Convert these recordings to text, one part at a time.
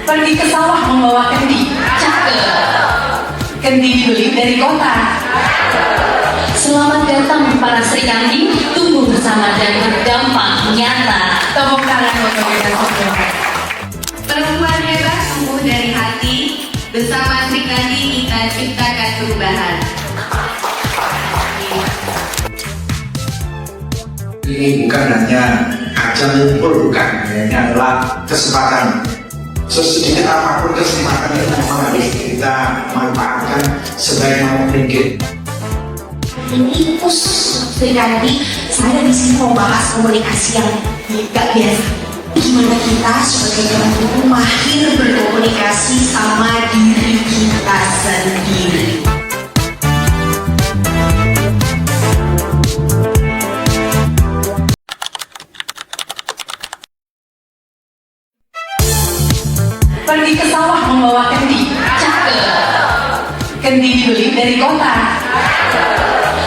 Pergi ke sawah membawa kendi. Cakep. Kendi dibeli dari kota. Selamat datang para Sri Kandi, tumbuh bersama dan berdampak nyata. Tepuk tangan untuk kita semua. Perempuan hebat tumbuh dari hati. Bersama Sri Kandi kita ciptakan perubahan. Ini bukan hanya ajang ngumpul, bukan, ini adalah kesempatan. Sesedikit apapun kesempatan itu memang harus kita manfaatkan sebaik mungkin. Ini Sri Kandi, saya di sini mau bahas komunikasi yang gak biasa. Gimana kita sebagai orang tua mahir berkomunikasi sama diri kita sendiri. Pergi ke sawah membawa kendi. Cakep. Kendi dibeli dari kota.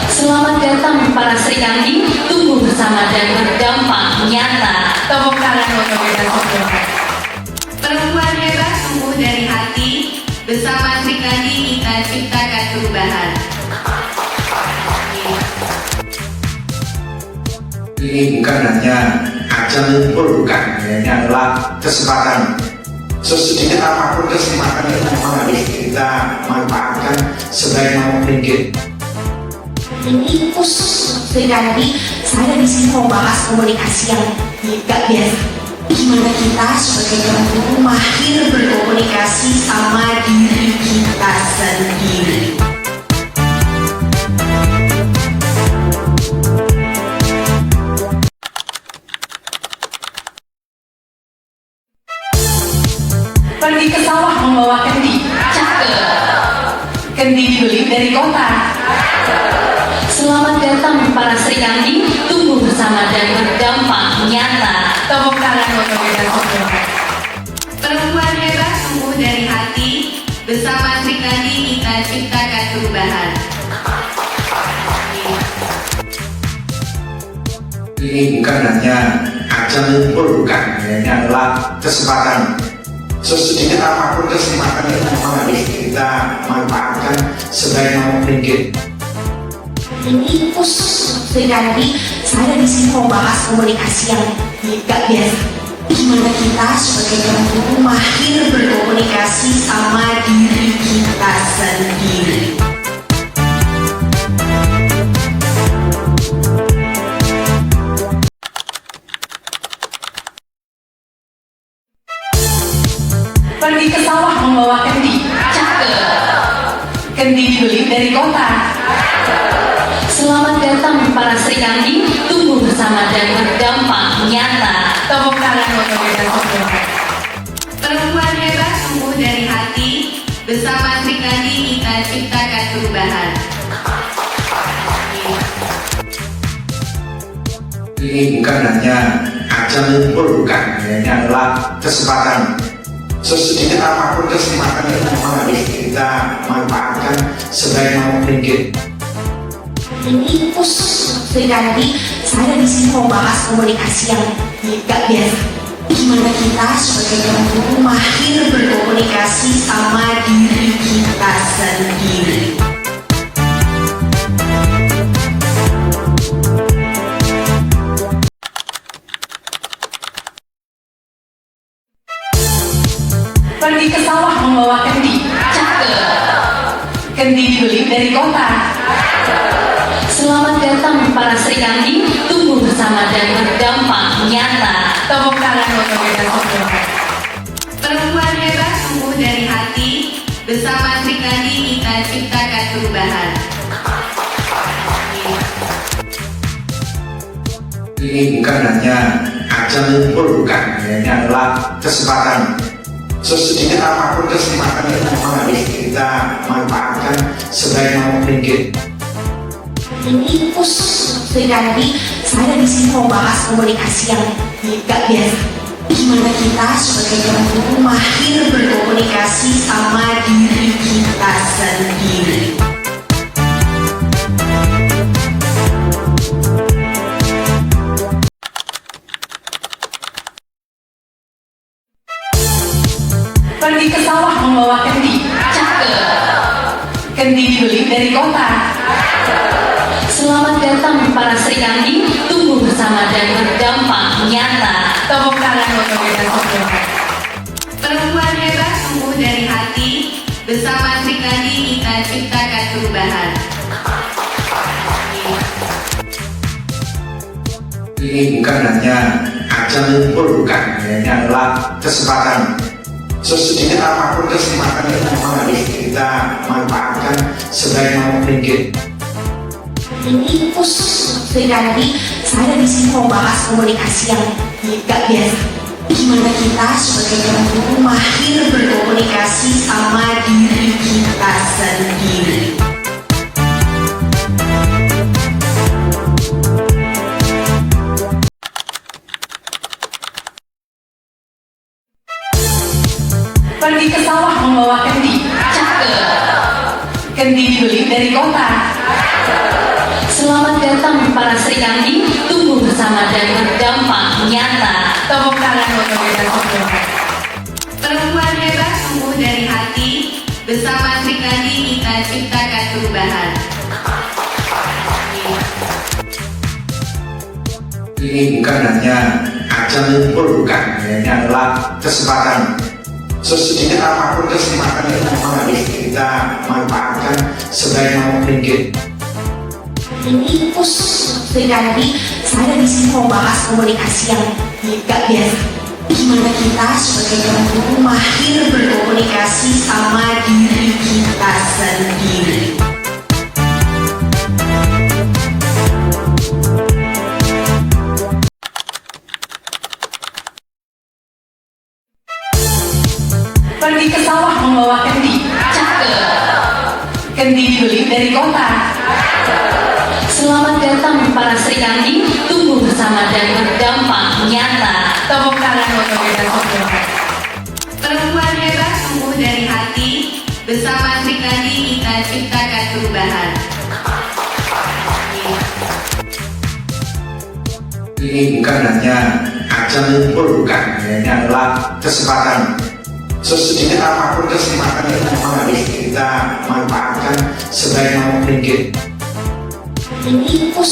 Selamat datang para Sri Kandi, tumbuh bersama dan berdampak nyata. Tepuk tangan untuk kita semua. Perempuan hebat tumbuh dari hati. Bersama Sri Kandi kita ciptakan perubahan. Ini bukan hanya ajang ngumpul, bukan, ini adalah kesempatan. Sesedikit apapun kesempatan itu memang harus kita manfaatkan sebaik mungkin. Ini Sri Kandi, saya di sini mau bahas komunikasi yang gak biasa. Gimana kita sebagai orang tua mahir berkomunikasi sama diri kita sendiri. Pergi ke sawah membawa kendi. Cakep. Kendi dibeli dari kota. Selamat datang para Sri Kandi, tumbuh bersama dan berdampak nyata. Tepuk tangan untuk kita semua. Perempuan hebat tumbuh dari hati. Bersama Sri Kandi kita ciptakan perubahan. Ini bukan hanya ajang ngumpul, bukan, ini adalah kesempatan. Sesedikit apapun kesempatan itu memang harus kita manfaatkan sebaik mungkin. Ini Sri Kandi, saya di sini mau bahas komunikasi yang gak biasa. Gimana kita sebagai orang tua mahir berkomunikasi sama diri kita sendiri. Pergi ke sawah membawa kendi. Cakep. Kendi dibeli dari kota. Selamat datang para Sri Kandi, tumbuh bersama dan berdampak nyata. Tepuk tangan untuk kita semua. Perempuan hebat tumbuh dari hati. Bersama Sri Kandi kita ciptakan perubahan. Ini bukan hanya ajang ngumpul, bukan, ini adalah kesempatan. Sesedikit apapun kesempatan itu memang harus kita manfaatkan sebaik mungkin. Ini Sri Kandi, saya di sini mau bahas komunikasi yang gak biasa. Gimana kita sebagai orang tua mahir berkomunikasi sama diri kita sendiri. Pergi ke sawah membawa kendi. Cakep. Kendi dibeli dari kota. Selamat datang para Sri Kandi, tumbuh bersama dan berdampak nyata. Tepuk tangan untuk kita semua. Perempuan hebat tumbuh dari hati. Bersama Sri Kandi kita ciptakan perubahan. Ini bukan hanya ajang ngumpul, bukan, ini adalah kesempatan. Sesedikit apapun kesempatan itu memang harus kita manfaatkan sebaik mungkin. Ini Sri Kandi, saya di sini mau bahas komunikasi yang gak biasa. Gimana kita sebagai orang tua mahir berkomunikasi sama diri kita sendiri. membawa kendi. Cakep. Kendi dibeli dari kota. Selamat datang para Sri Kandi, tumbuh bersama dan berdampak nyata. Tepuk tangan untuk kita semua. Perempuan hebat tumbuh dari hati. Bersama Sri Kandi kita ciptakan perubahan. Ini bukan hanya ajang ngumpul, bukan, ini adalah kesempatan. Sesedikit apapun kesempatan itu memang harus kita manfaatkan sebaik mungkin. Ini Pus Sri Kandi, saya di sini mau bahas komunikasi yang gak biasa. Gimana kita sebagai orang tua mahir berkomunikasi sama diri kita sendiri. Pergi ke sawah membawa kendi. Cakep. Kendi dibeli dari kota. Selamat datang para Sri Kandi, tumbuh bersama dan berdampak nyata. Tepuk tangan untuk kita semua. Perempuan hebat tumbuh dari hati. Bersama Sri Kandi kita ciptakan perubahan. Ini bukan hanya ajang ngumpul, bukan, ini adalah kesempatan. Sesedikit apapun kesempatan itu memang harus kita manfaatkan sebaik mungkin. Ini Pus Sri Kandi, saya di sini mau bahas komunikasi yang gak biasa. Gimana kita sebagai orang tua mahir berkomunikasi sama diri kita sendiri. Pergi ke sawah membawa kendi. Cakep. Kendi dibeli dari kota. Selamat datang para Sri Kandi, tumbuh bersama dan berdampak nyata. Tepuk tangan untuk kita semua. Perempuan hebat tumbuh dari hati. Bersama Sri Kandi kita ciptakan perubahan. Ini bukan hanya ajang ngumpul, bukan, ini adalah kesempatan. Sesedikit apapun kesempatan itu memang harus kita manfaatkan sebaik mungkin. Ini Pus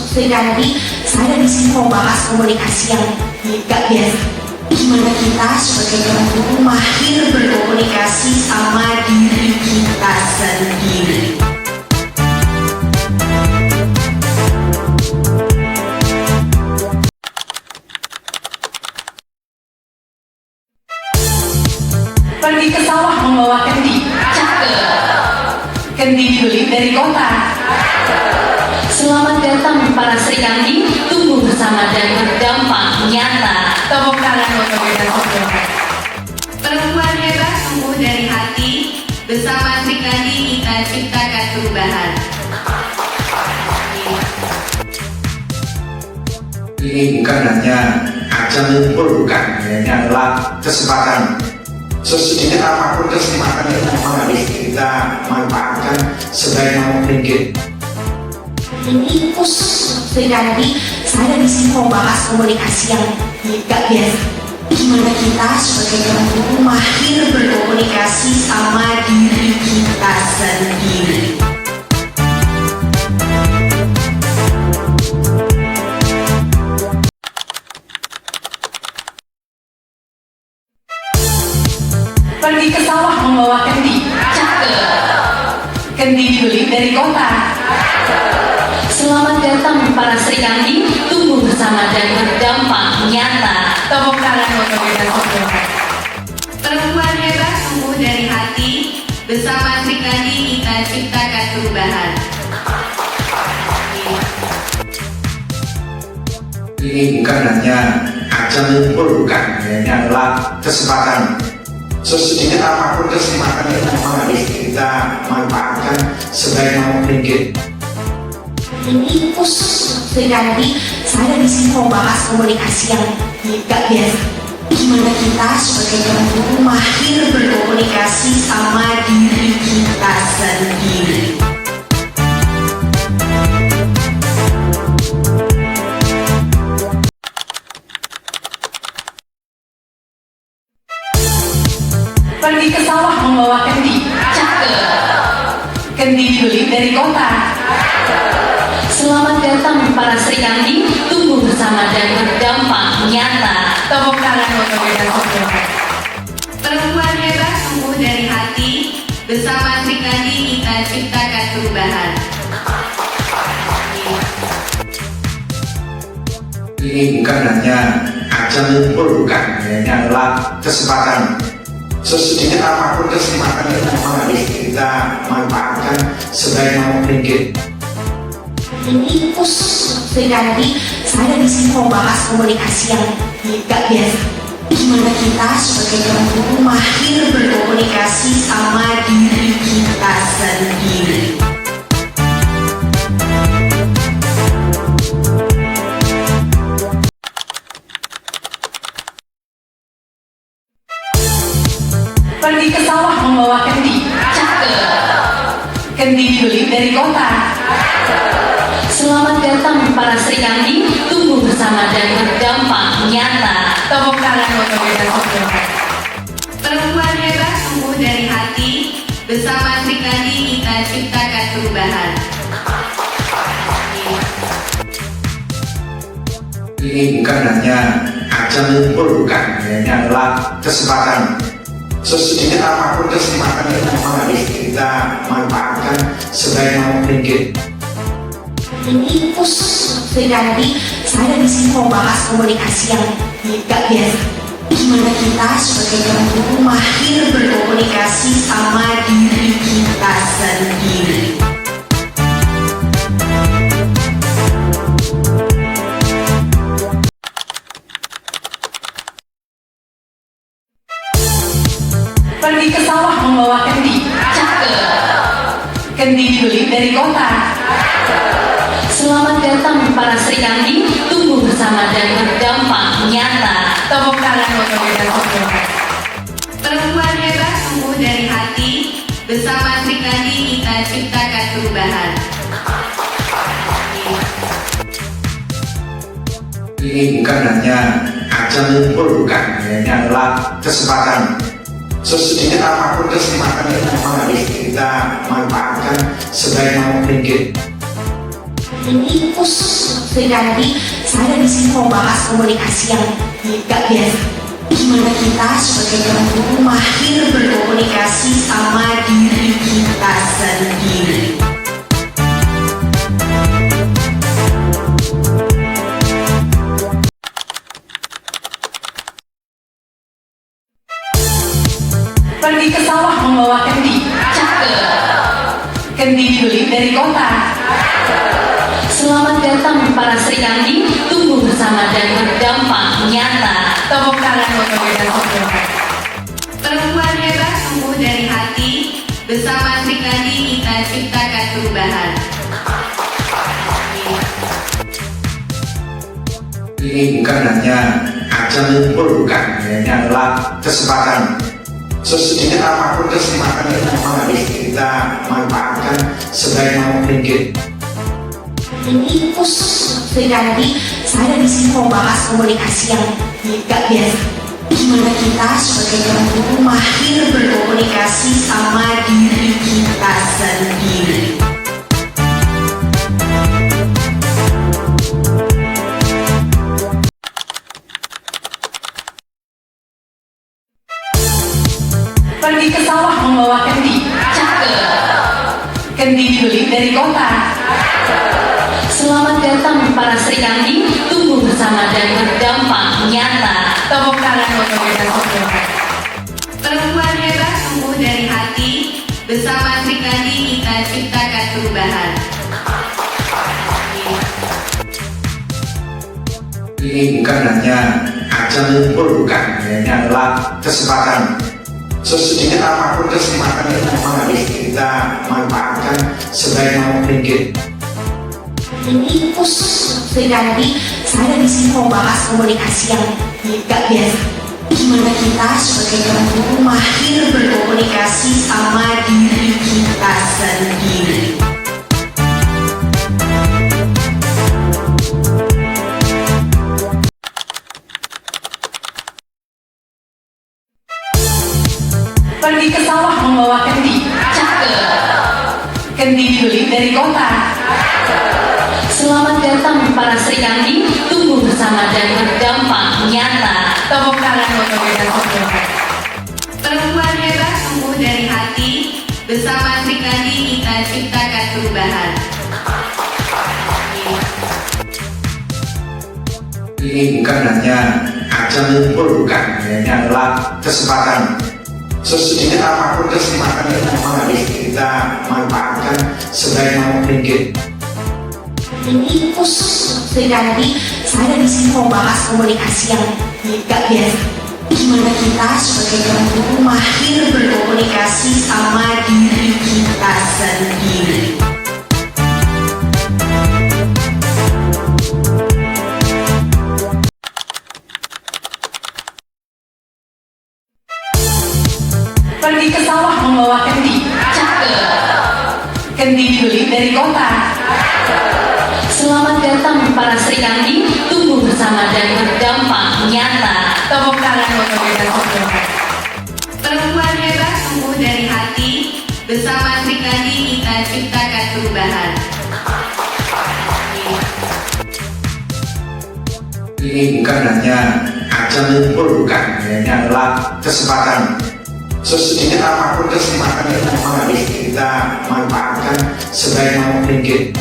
Sri Kandi, saya di sini mau bahas komunikasi yang gak biasa. Gimana kita sebagai orang tua mahir berkomunikasi sama diri kita sendiri. Pergi ke sawah membawa kendi. Cakep. Kendi dibeli dari kota. Selamat datang para Sri Kandi, tumbuh bersama dan berdampak nyata. Tepuk tangan untuk kita semua. Perempuan hebat tumbuh dari hati. Bersama Sri Kandi kita ciptakan perubahan. Ini bukan hanya ajang ngumpul, bukan, ini adalah kesempatan. Sesedikit apapun kesempatan itu memang harus kita manfaatkan sebaik mungkin. Ini Pus Sri Kandi, saya di sini mau bahas komunikasi yang gak biasa. Gimana kita sebagai orang tua mahir berkomunikasi sama diri kita sendiri. Pergi ke sawah membawa kendi. Cakep. Kendi dibeli dari kota. Selamat datang para Sri Kandi, tumbuh bersama dan berdampak nyata. Tepuk tangan untuk kita semua. Perempuan hebat tumbuh dari hati. Bersama Sri Kandi kita ciptakan perubahan. Ini bukan hanya ajang ngumpul, bukan, ini adalah kesempatan. Sesedikit apapun kesempatan itu memang harus kita manfaatkan sebaik mungkin. Ini Pus Sri Kandi, saya di sini mau bahas komunikasi yang gak biasa. Gimana kita sebagai orang tua mahir berkomunikasi sama diri kita sendiri. Pergi ke sawah membawa kendi. Cakep. Kendi dibeli dari kota. Selamat datang para Sri Kandi, tumbuh bersama dan berdampak nyata. Tepuk tangan untuk kita semua. Perempuan hebat tumbuh dari hati. Bersama Sri Kandi kita ciptakan perubahan. Ini bukan hanya ajang ngumpul, bukan, ini adalah kesempatan. Sesedikit apapun kesempatan itu memang harus kita manfaatkan sebaik mungkin. Ini Sri Kandi, saya di sini mau bahas komunikasi yang gak biasa. Gimana kita sebagai orang guru mahir berkomunikasi sama diri kita sendiri. Pergi ke sawah membawa kendi. Cakep. Kendi dibeli dari kota. Selamat datang para Sri Kandi, tumbuh bersama dan berdampak nyata. Tepuk tangan untuk kita semua. Perempuan hebat tumbuh dari hati. Bersama Sri Kandi kita ciptakan perubahan. Ini bukan hanya ajang ngumpul, bukan, ini adalah kesempatan. Sesedikit apapun kesempatan itu memang harus kita manfaatkan sebaik mungkin. Ini Sri Kandi, saya di sini mau bahas komunikasi yang gak biasa. Gimana kita sebagai orang guru mahir berkomunikasi sama diri kita sendiri. Pergi ke sawah membawa kendi. Cakep. Kendi dibeli dari kota. Selamat datang para Sri Kandi, tumbuh bersama dan berdampak nyata. Tepuk tangan untuk kita semua. Perempuan hebat tumbuh dari hati. Bersama Sri Kandi kita ciptakan perubahan. Ini bukan hanya ajang ngumpul, bukan, ini adalah kesempatan. Sesedikit apapun kesempatan itu memang harus kita manfaatkan sebaik mungkin. Ini Sri Kandi, saya di sini mau bahas komunikasi yang gak biasa. Gimana kita sebagai orang guru mahir berkomunikasi sama diri kita sendiri. Pergi ke sawah membawa kendi. Cakep. Kendi dibeli dari kota. Selamat datang para Sri Kandi, tumbuh bersama dan berdampak nyata. Tepuk tangan untuk kita semua. Perempuan hebat tumbuh dari hati. Bersama Sri Kandi kita ciptakan perubahan. Ini bukan hanya ajang ngumpul, bukan, ini adalah kesempatan. Sesedikit apapun kesempatan itu memang harus kita manfaatkan sebaik mungkin. Ini Sri Kandi, saya di sini mau bahas komunikasi yang gak biasa. Gimana kita sebagai orang guru mahir berkomunikasi sama diri kita sendiri. Pergi ke sawah membawa kendi. Cakep. Kendi dibeli dari kota. Selamat datang para Sri Kandi, tumbuh bersama dan berdampak nyata. Tepuk tangan untuk kita semua. Perempuan hebat tumbuh dari hati. Bersama Sri Kandi kita ciptakan perubahan. Ini bukan hanya ajang ngumpul, bukan, ini adalah kesempatan. Sesedikit apapun kesempatan itu memang harus kita manfaatkan sebaik mungkin. Ini Sri Kandi, saya di sini mau bahas komunikasi yang gak biasa. Gimana kita sebagai orang guru mahir berkomunikasi sama diri kita sendiri. Pergi ke sawah membawa kendi. Cakep. Kendi dibeli dari kota. Selamat datang para Sri Kandi, tumbuh bersama dan berdampak nyata. Tepuk tangan untuk kita semua. Perempuan hebat tumbuh dari hati. Bersama Sri Kandi kita ciptakan perubahan. Ini bukan hanya ajang ngumpul, bukan, ini adalah kesempatan. Sesedikit apapun kesempatan itu memang harus kita manfaatkan sebaik mungkin. Ini khusus Sri Kandi, saya di sini mau bahas komunikasi yang gak biasa. Gimana kita sebagai perempuan mahir berkomunikasi sama diri kita sendiri. Pergi ke sawah membawa kendi. Cakep. Kendi dibeli dari kota. Selamat datang para Sri Kandi, tumbuh bersama dan berdampak nyata. Tepuk tangan untuk kita semua. Perempuan hebat tumbuh dari hati. Bersama Sri Kandi kita ciptakan perubahan. Ini bukan hanya ajang ngumpul, bukan, ini adalah kesempatan. Sesedikit apapun kesempatan itu memang harus kita manfaatkan sebaik mungkin.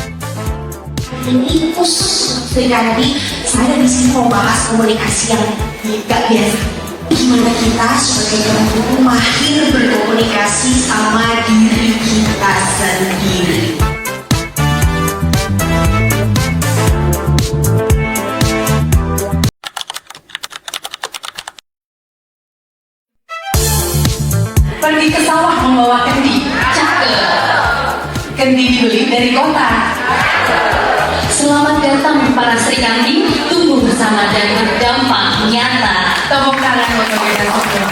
Ini khusus Sri Kandi, saya di sini mau bahas komunikasi yang gak biasa. Gimana kita sebagai perempuan mahir berkomunikasi sama diri kita sendiri. Pergi ke sawah membawa kendi. Cakep. Kendi dibeli dari kota. Selamat datang para Sri Kandi, tumbuh bersama dan berdampak nyata. Tepuk tangan untuk kita semua.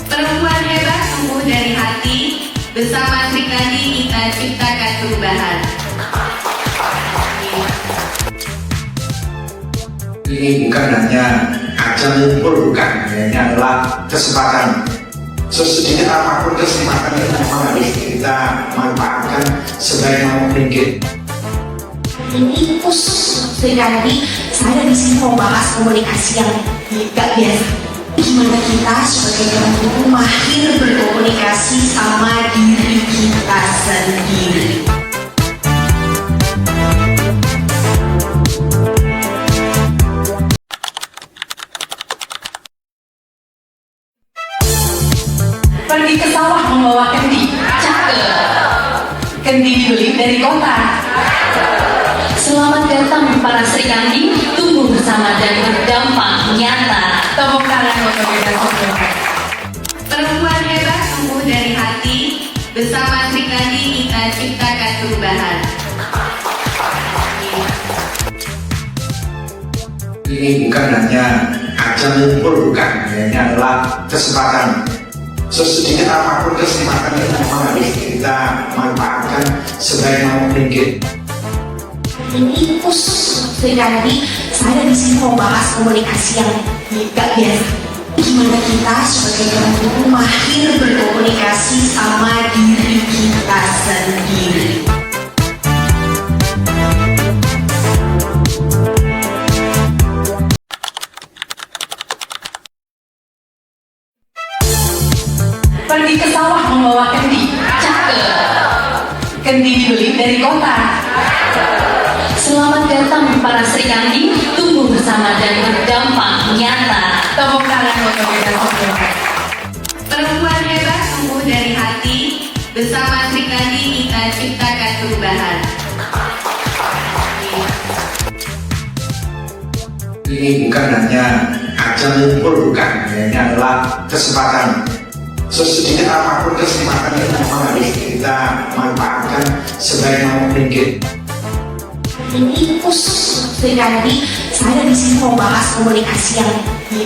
Perempuan hebat tumbuh dari hati. Bersama Sri Kandi kita ciptakan perubahan. Ini bukan hanya ajang ngumpul, bukan, ini adalah kesempatan. Sesedikit apapun kesempatan itu memang harus kita manfaatkan sebaik mungkin. Ini khusus Sri Kandi, saya di sini mau bahas komunikasi yang gak biasa. Gimana kita sebagai perempuan mahir berkomunikasi sama diri kita sendiri. Pergi ke sawah membawa kendi. Cakep. Kendi dibeli dari kota. Selamat datang para Sri Kandi, tumbuh bersama dan berdampak nyata. Tepuk tangan untuk kita semua. Perempuan hebat tumbuh dari hati. Bersama Sri Kandi kita ciptakan perubahan. Ini bukan hanya ajang ngumpul, bukan, ini adalah kesempatan. Sesedikit apapun kesempatan itu memang harus kita manfaatkan sebaik mungkin. Ini khusus Sri Kandi, saya di sini mau bahas komunikasi yang gak biasa. Gimana kita sebagai perempuan mahir berkomunikasi sama diri kita sendiri. Pergi ke sawah membawa kendi. Cakep. Kendi dibeli dari kota. Selamat datang para Sri Kandi, tumbuh bersama dan berdampak nyata. Tepuk tangan untuk kita semua. Perempuan hebat tumbuh dari hati. Bersama Sri Kandi kita ciptakan perubahan. Ini bukan hanya ajang ngumpul, bukan, ini adalah kesempatan. Sesedikit apapun kesempatan itu memang harus kita manfaatkan sebaik mungkin. Ini khusus Sri Kandi, saya di sini mau bahas komunikasi yang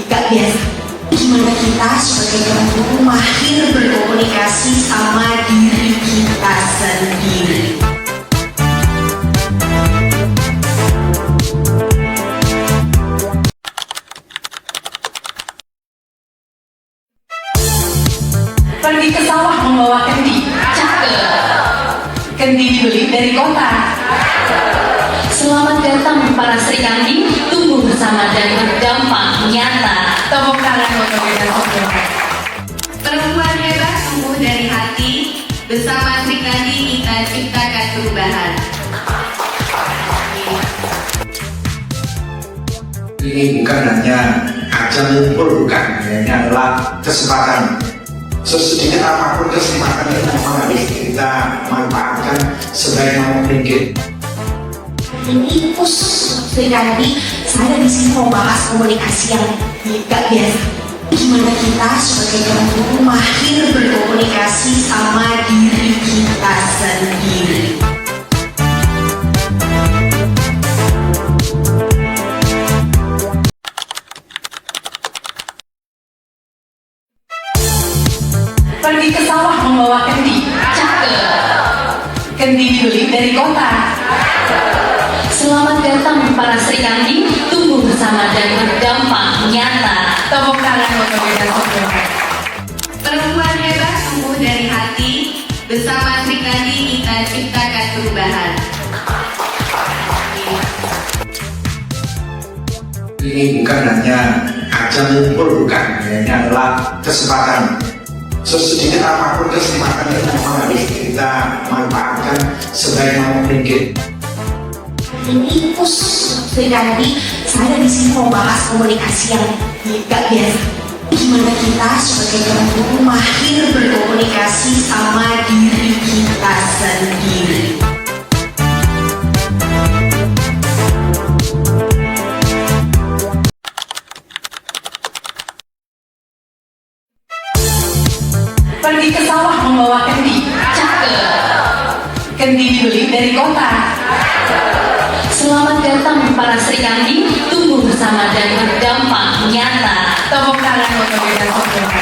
gak biasa. Gimana kita sebagai perempuan mahir berkomunikasi sama diri kita sendiri. Pergi ke sawah membawa kendi. Cakep. Kendi dibeli dari kota. Selamat datang para Sri Kandi, tumbuh bersama dan berdampak nyata. Tepuk tangan untuk kita semua. Perempuan hebat tumbuh dari hati. Bersama Sri Kandi kita ciptakan perubahan. Ini bukan hanya ajang ngumpul, bukan, ini adalah kesempatan. Sesedikit apapun kesempatan itu memang harus kita manfaatkan sebaik mungkin. Ini pus Sri Kandi, saya di sini mau bahas komunikasi yang gak biasa. Gimana kita sebagai orang tua mahir berkomunikasi sama diri kita sendiri. Pergi ke sawah membawa kendi. Cakep. Kendi dibeli dari kota. Selamat datang para Sri Kandi, tumbuh bersama dan berdampak nyata. Tepuk tangan untuk kita semua. Perempuan hebat tumbuh dari hati. Bersama Sri Kandi kita ciptakan perubahan. Ini bukan hanya ajang ngumpul, bukan, ini adalah kesempatan. Sesedikit apapun kesempatan itu memang harus kita manfaatkan sebaik mungkin. Ini pus Sri Kandi, saya di sini mau bahas komunikasi yang gak biasa. Gimana kita sebagai orang tua mahir berkomunikasi sama diri kita sendiri. Pergi ke sawah membawa kendi. Cakep. Kendi dibeli dari kota. Selamat datang para Sri Kandi, tumbuh bersama dan berdampak nyata. Tepuk tangan untuk kita semua.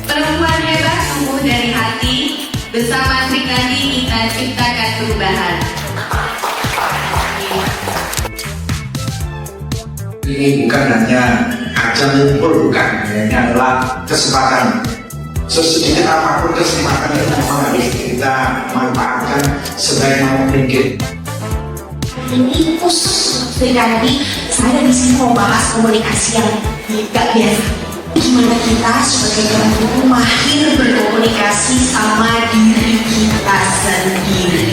Perempuan hebat tumbuh dari hati. Bersama Sri Kandi kita ciptakan perubahan. Ini bukan hanya ajang ngumpul, bukan, ini adalah kesempatan. Sesedikit apapun kesempatan itu memang harus kita manfaatkan sebaik mungkin. Ini pus Sri Kandi, saya di sini mau bahas komunikasi yang gak biasa. Gimana kita sebagai orang tua mahir berkomunikasi sama diri kita sendiri.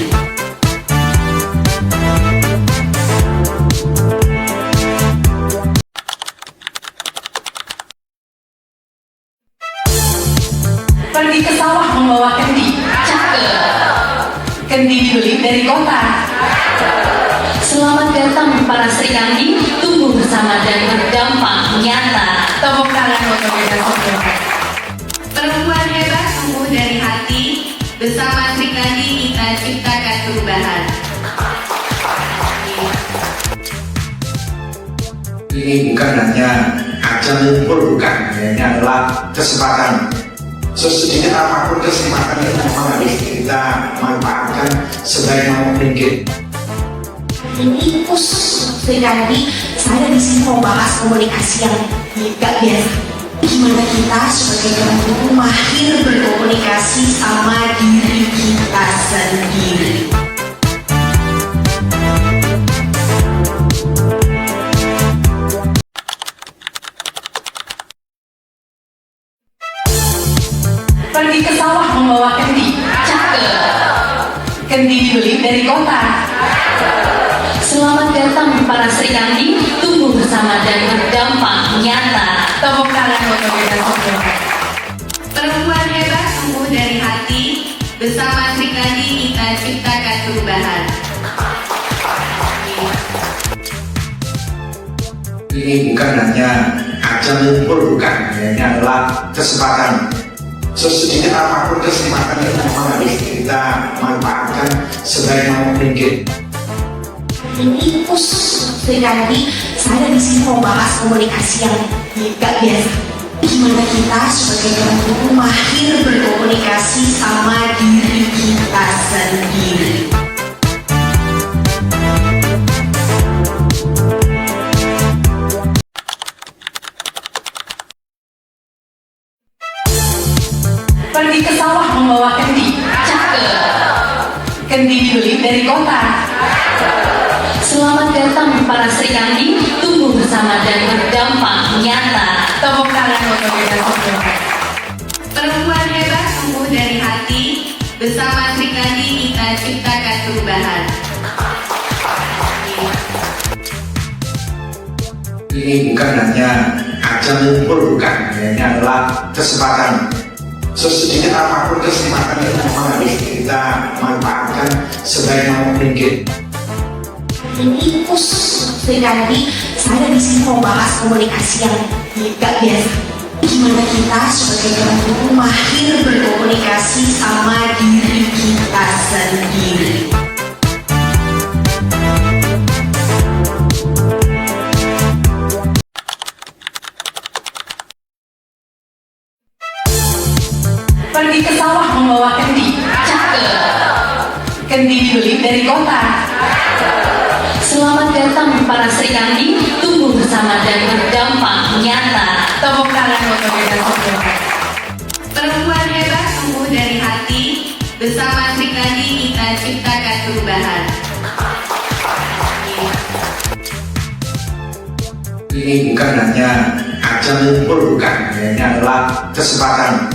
Pergi ke sawah membawa kendi. Cakep. Kendi dibeli dari kota. Selamat datang para Sri Kandi, tumbuh bersama dan berdampak nyata. Tepuk tangan untuk kita semua. Perempuan hebat tumbuh dari hati. Bersama Sri Kandi kita ciptakan perubahan. Ini bukan hanya ajang ngumpul, bukan, ini adalah kesempatan. Sesedikit apapun kesempatan itu memang harus kita manfaatkan sebaik mungkin. Ini pus Sri Kandi, saya di sini mau bahas komunikasi yang gak biasa. Gimana kita sebagai orang tua mahir berkomunikasi sama diri kita sendiri. Pergi ke sawah membawa kendi. Cakep. Kendi dibeli dari kota. Selamat datang para Sri Kandi, tumbuh bersama dan berdampak nyata. Tepuk tangan untuk kita semua. Perempuan hebat tumbuh dari hati. Bersama Sri Kandi kita ciptakan perubahan. Ini bukan hanya ajang ngumpul, bukan, ini adalah kesempatan. Sesedikit apapun kesempatan itu memang harus kita manfaatkan sebaik mungkin. Ini pus Sri Kandi, saya di sini mau bahas komunikasi yang gak biasa. Gimana kita sebagai orang tua mahir berkomunikasi sama diri kita sendiri. Pergi Pergi ke sawah membawa kendi. Cakep. Kendi dibeli dari kota. Selamat datang para Sri Kandi, tumbuh bersama dan berdampak nyata. Tepuk tangan untuk kita semua. Perempuan hebat tumbuh dari hati. Bersama Sri Kandi kita ciptakan perubahan. Ini bukan hanya ajang ngumpul, bukan, ini adalah kesempatan. Sesedikit apapun kesempatan itu memang harus kita manfaatkan sebaik mungkin. Ini Sri Kandi, saya di sini mau bahas komunikasi yang gak biasa. Gimana kita sebagai orang tua mahir berkomunikasi sama diri kita sendiri. Pergi ke sawah membawa kendi. Cakep. Kendi dibeli dari kota. Selamat datang para Sri Kandi, tumbuh bersama dan berdampak nyata. Tepuk tangan untuk kita semua. Perempuan hebat tumbuh dari hati. Bersama Sri Kandi kita ciptakan perubahan. Ini bukan hanya ajang ngumpul, bukan, ini adalah kesempatan.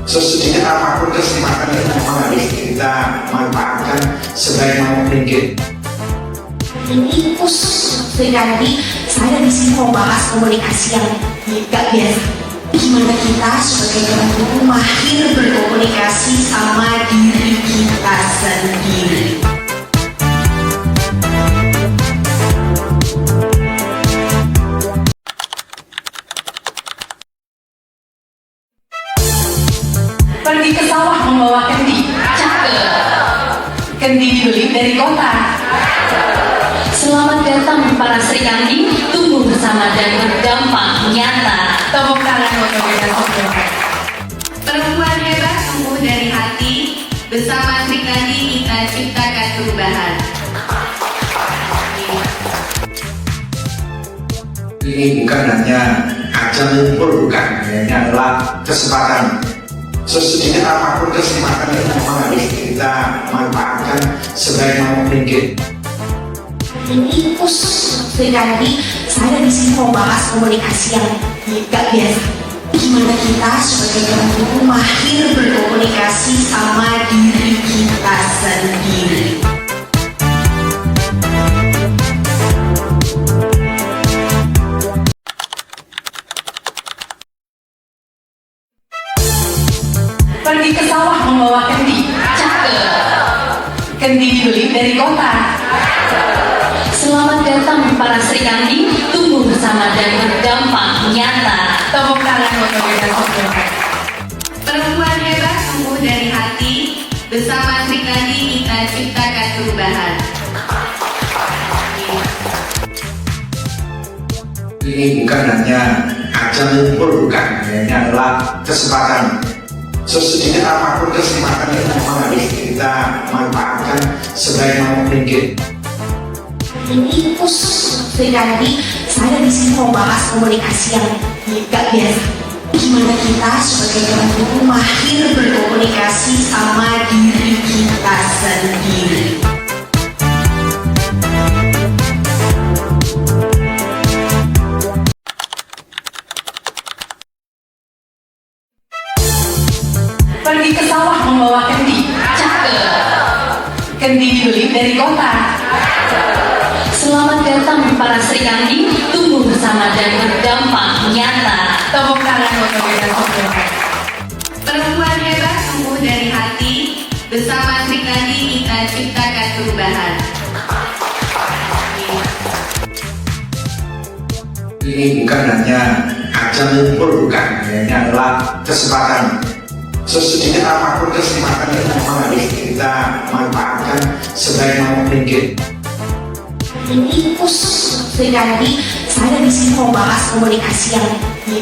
Sesedikit apapun kesempatan itu memang harus kita manfaatkan sebaik mungkin. Ini Sri Kandi, saya di sini mau bahas komunikasi yang gak biasa. Gimana kita sebagai orang tua mahir berkomunikasi sama diri kita sendiri. Pergi ke sawah membawa kendi. Cakep. Kendi dibeli dari kota. Selamat datang para Sri Kandi, tumbuh bersama dan berdampak nyata. Tepuk tangan untuk kita semua. Perempuan hebat tumbuh dari hati. Bersama Sri Kandi kita ciptakan perubahan. Ini bukan hanya ajang ngumpul, bukan, ini adalah kesempatan. Sesedikit apapun kesempatan itu memang harus kita manfaatkan sebaik mungkin. Ini Sri Kandi, saya di sini mau bahas komunikasi yang gak biasa. Gimana kita sebagai orang tua mahir berkomunikasi sama diri kita sendiri. Pergi ke sawah membawa kendi. Cakep. Kendi dibeli dari kota. Selamat datang para Sri Kandi, tumbuh bersama dan berdampak nyata. Tepuk tangan untuk kita semua. Perempuan hebat tumbuh dari hati. Bersama Sri Kandi kita ciptakan perubahan. Ini bukan hanya ajang ngumpul, bukan, ini adalah kesempatan. Sesedikit apapun kesempatan itu memang harus kita manfaatkan sebaik mungkin. Ini Sri Kandi, saya di sini mau bahas komunikasi yang gak biasa. Gimana kita sebagai orang tua mahir berkomunikasi sama diri kita sendiri. Pergi ke sawah membawa kendi. Cakep. Kendi dibeli dari kota. Selamat datang para Sri Kandi, tumbuh bersama dan berdampak nyata. Tepuk tangan untuk kita semua. Perempuan hebat tumbuh dari hati. Bersama Sri Kandi kita ciptakan perubahan. Ini bukan hanya ajang ngumpul, bukan, ini adalah kesempatan. Sesedikit apapun kesempatan itu memang harus kita manfaatkan sebaik mungkin. Ini Sri Kandi, saya di sini mau bahas komunikasi yang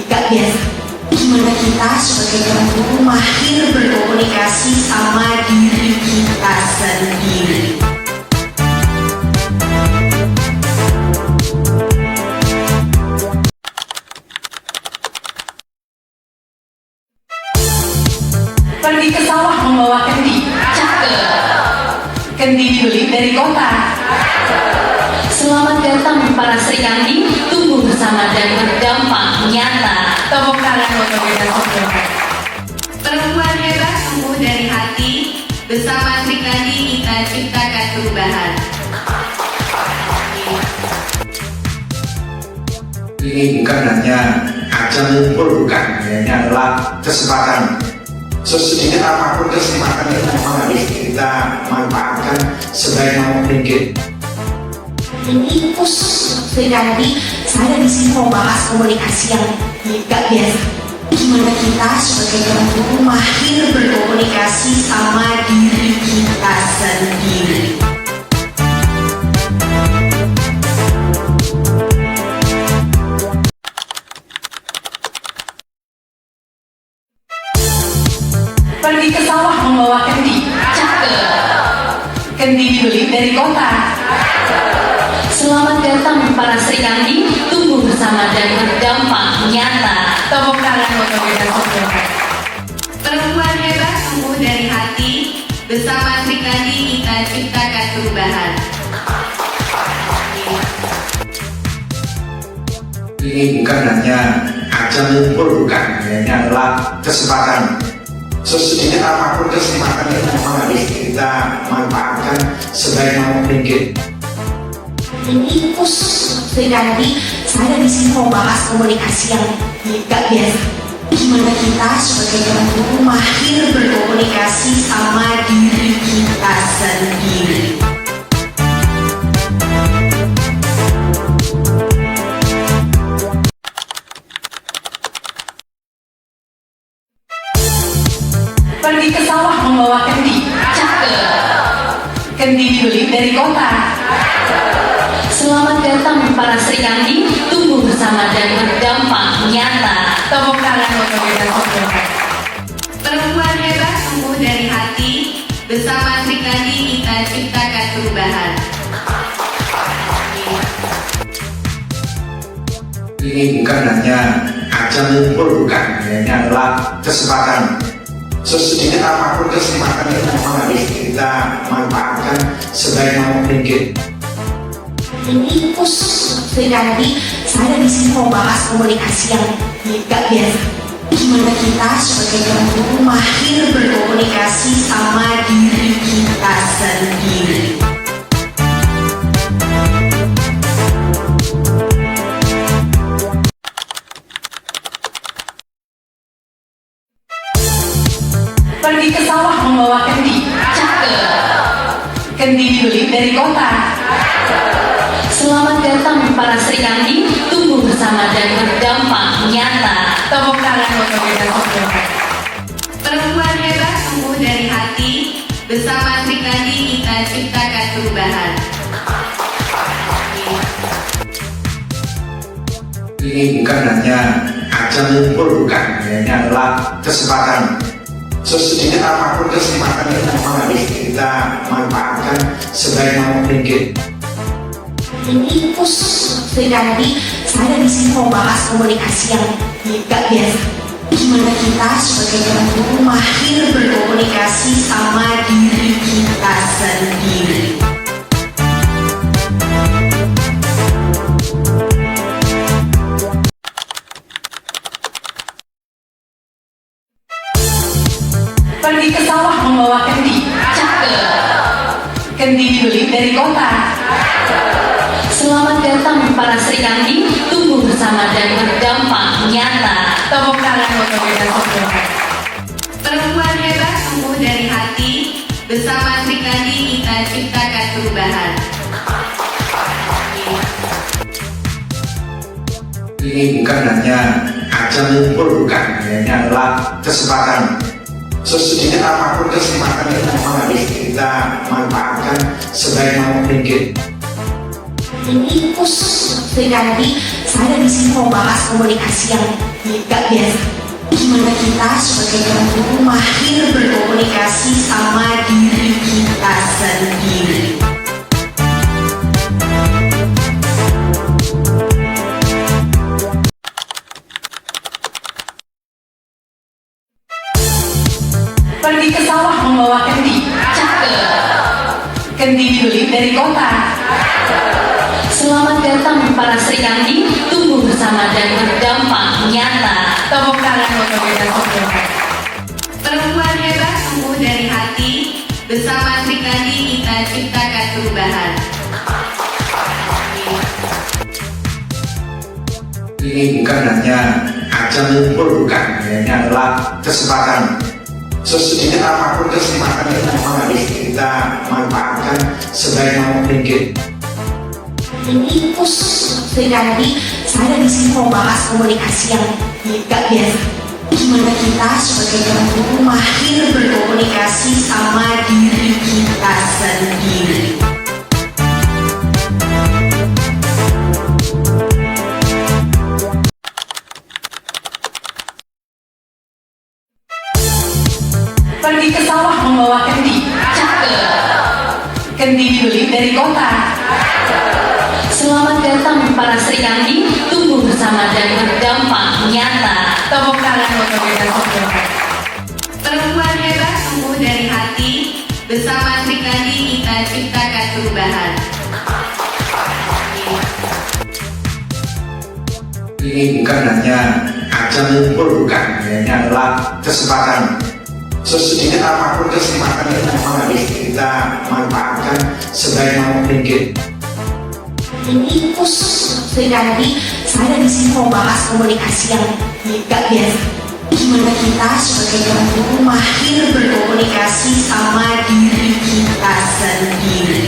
gak biasa. Gimana kita sebagai orang tua mahir berkomunikasi sama diri kita sendiri. Pergi Pergi ke sawah membawa kendi. Cakep. Kendi dibeli dari kota. Selamat datang para Sri Kandi, tumbuh bersama dan berdampak nyata. Tepuk tangan untuk kita semua. Perempuan hebat tumbuh dari hati. Bersama Sri Kandi kita ciptakan perubahan. Ini bukan hanya ajang ngumpul, bukan, ini adalah kesempatan. Sesedikit apapun kesempatan itu memang harus kita manfaatkan sebaik mungkin. Ini Sri Kandi, saya di sini mau bahas komunikasi yang gak biasa. Gimana kita sebagai orang tua mahir berkomunikasi sama diri kita sendiri. Pergi ke sawah membawa kendi. Cakep. Kendi dibeli dari kota. Selamat datang para Sri Kandi, tumbuh bersama dan berdampak nyata. Tepuk tangan untuk kita semua. Perempuan hebat tumbuh dari hati. Bersama Sri Kandi kita ciptakan perubahan. Ini bukan hanya ajang ngumpul, bukan, ini adalah kesempatan. Sesedikit apapun kesempatan itu memang harus kita manfaatkan sebaik mungkin. Ini Sri Kandi, saya di sini mau bahas komunikasi yang gak biasa. Gimana kita sebagai orang tua mahir berkomunikasi sama diri kita sendiri. Pergi ke sawah membawa kendi. Cakep. Kendi dibeli dari kota. Selamat datang para Sri Kandi, tumbuh bersama dan berdampak nyata. Tepuk tangan untuk kita semua. Perempuan hebat tumbuh dari hati. Bersama Sri Kandi kita ciptakan perubahan. Ini bukan hanya ajang ngumpul, bukan, ini adalah kesempatan. Sesedikit apapun kesempatan itu memang harus kita manfaatkan sebaik mungkin. Ini Sri Kandi, saya di sini mau bahas komunikasi yang gak biasa. Gimana kita sebagai orang tua mahir berkomunikasi sama diri kita sendiri. Pergi ke sawah membawa kendi. Cakep. Kendi dibeli dari kota. Selamat datang para Sri Kandi, tumbuh bersama dan berdampak nyata. Tepuk tangan untuk kita semua. Perempuan hebat tumbuh dari hati. Bersama Sri Kandi kita ciptakan perubahan. Ini bukan hanya ajang ngumpul, bukan, ini adalah kesempatan. Sesedikit apapun kesempatan itu memang harus kita manfaatkan sebaik mungkin. Ini Sri Kandi, saya di sini mau bahas komunikasi yang gak biasa. Gimana kita sebagai orang tua mahir berkomunikasi sama diri kita sendiri. Pergi ke sawah membawa kendi. Cakep. Kendi dibeli dari kota. Selamat datang para Sri Kandi, tumbuh bersama dan berdampak nyata. Tepuk tangan untuk kita semua. Perempuan hebat tumbuh dari hati. Bersama Sri Kandi kita ciptakan perubahan. Ini bukan hanya ajang ngumpul, bukan, ini adalah kesempatan. Sesedikit apapun kesempatan itu memang harus kita manfaatkan sebaik mungkin. Ini Sri Kandi, saya di sini mau bahas komunikasi yang gak biasa. Gimana kita sebagai orang tua mahir berkomunikasi sama diri kita sendiri. Pergi Pergi ke sawah membawa kendi. Cakep. Kendi dibeli dari kota. Selamat datang para Sri Kandi, tumbuh bersama dan berdampak nyata. Tepuk tangan untuk kita semua. Perempuan hebat tumbuh dari hati. Bersama Sri Kandi kita ciptakan perubahan. Ini bukan hanya ajang ngumpul, bukan, ini adalah kesempatan. Sesedikit apapun kesempatan itu memang harus kita manfaatkan sebaik mungkin. Ini pus Sri Kandi, saya di sini mau bahas komunikasi yang gak biasa. Gimana kita sebagai orang tua mahir berkomunikasi sama diri kita sendiri. Pergi ke sawah membawa kendi. Cakep. Kendi dibeli dari kota. Selamat datang para Sri Kandi, tumbuh bersama dan berdampak nyata. Tepuk tangan untuk kita semua. Perempuan hebat tumbuh dari hati. Bersama Sri Kandi kita ciptakan perubahan. Ini bukan hanya ajang ngumpul, bukan, ini adalah kesempatan. Sesedikit apapun kesempatan itu memang harus kita manfaatkan sebaik mungkin. Ini pus Sri Kandi, saya di sini mau bahas komunikasi yang gak biasa. Gimana kita sebagai orang tua mahir berkomunikasi sama diri kita sendiri.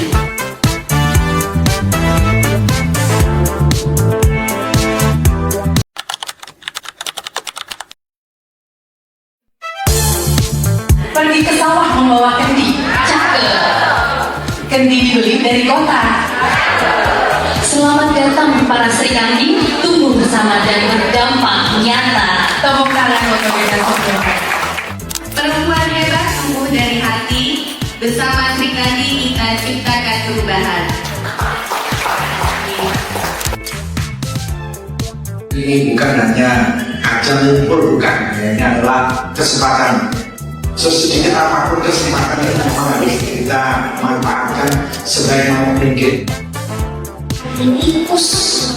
Pergi ke sawah membawa kendi. Cakep. Kendi dibeli dari kota. Selamat datang para Sri Kandi, tumbuh bersama dan berdampak nyata. Tepuk tangan untuk kita semua. Perempuan hebat tumbuh dari hati. Bersama Sri Kandi kita ciptakan perubahan. Ini bukan hanya ajang ngumpul, bukan, ini adalah kesempatan. Sesedikit apapun kesempatan itu memang harus kita manfaatkan sebaik mungkin. Ini pus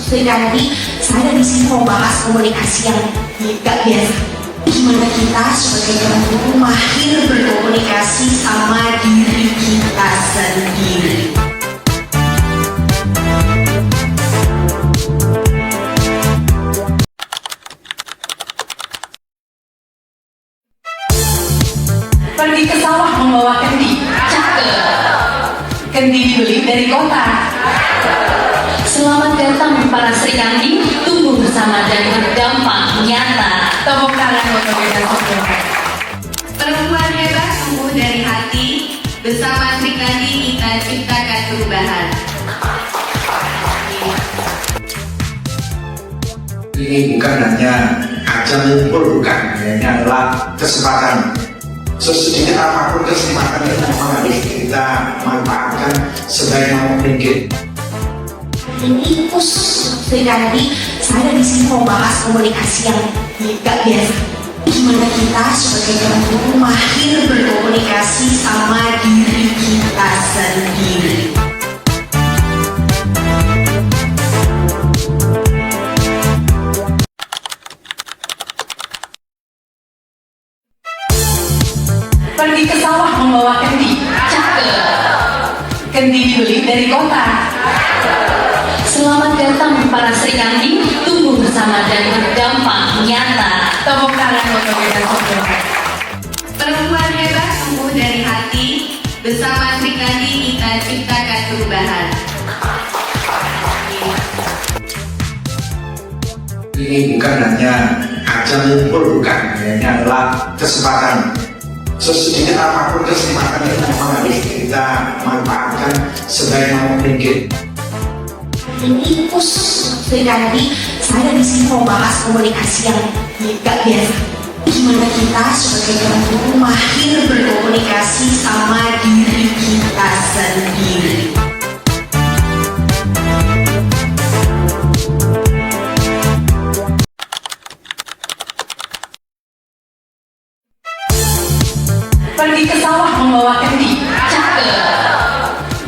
Sri Kandi, saya di sini mau bahas komunikasi yang gak biasa. Gimana kita sebagai orang tua mahir berkomunikasi sama diri kita sendiri. Pergi ke sawah membawa kendi. Cakep. Kendi dibeli dari kota. Selamat datang para Sri Kandi, tumbuh bersama dan berdampak nyata. Tepuk tangan untuk kita semua. Perempuan hebat tumbuh dari hati. Bersama Sri Kandi kita ciptakan perubahan. Ini bukan hanya ajang ngumpul, bukan, ini adalah kesempatan. Sesedikit apapun kesempatan itu memang harus kita manfaatkan sebaik mungkin. Ini pus Sri Kandi, saya di sini mau bahas komunikasi yang gak biasa. Gimana kita sebagai orang tua mahir berkomunikasi sama diri kita sendiri. Pergi ke sawah membawa kendi. Cakep. Kendi dibeli dari kota. Selamat datang para Sri Kandi, tumbuh bersama dan berdampak nyata. Tepuk tangan untuk kita semua. Perempuan hebat tumbuh dari hati. Bersama Sri Kandi kita ciptakan perubahan. Ini bukan hanya ajang ngumpul, bukan, ini adalah kesempatan. Sesedikit apapun kesempatan itu memang harus kita manfaatkan sebaik mungkin. Ini pus Sri Kandi, saya di sini mau bahas komunikasi yang gak biasa. Gimana kita sebagai orang tua mahir berkomunikasi sama diri kita sendiri. Pergi membawa kendi. Cakep.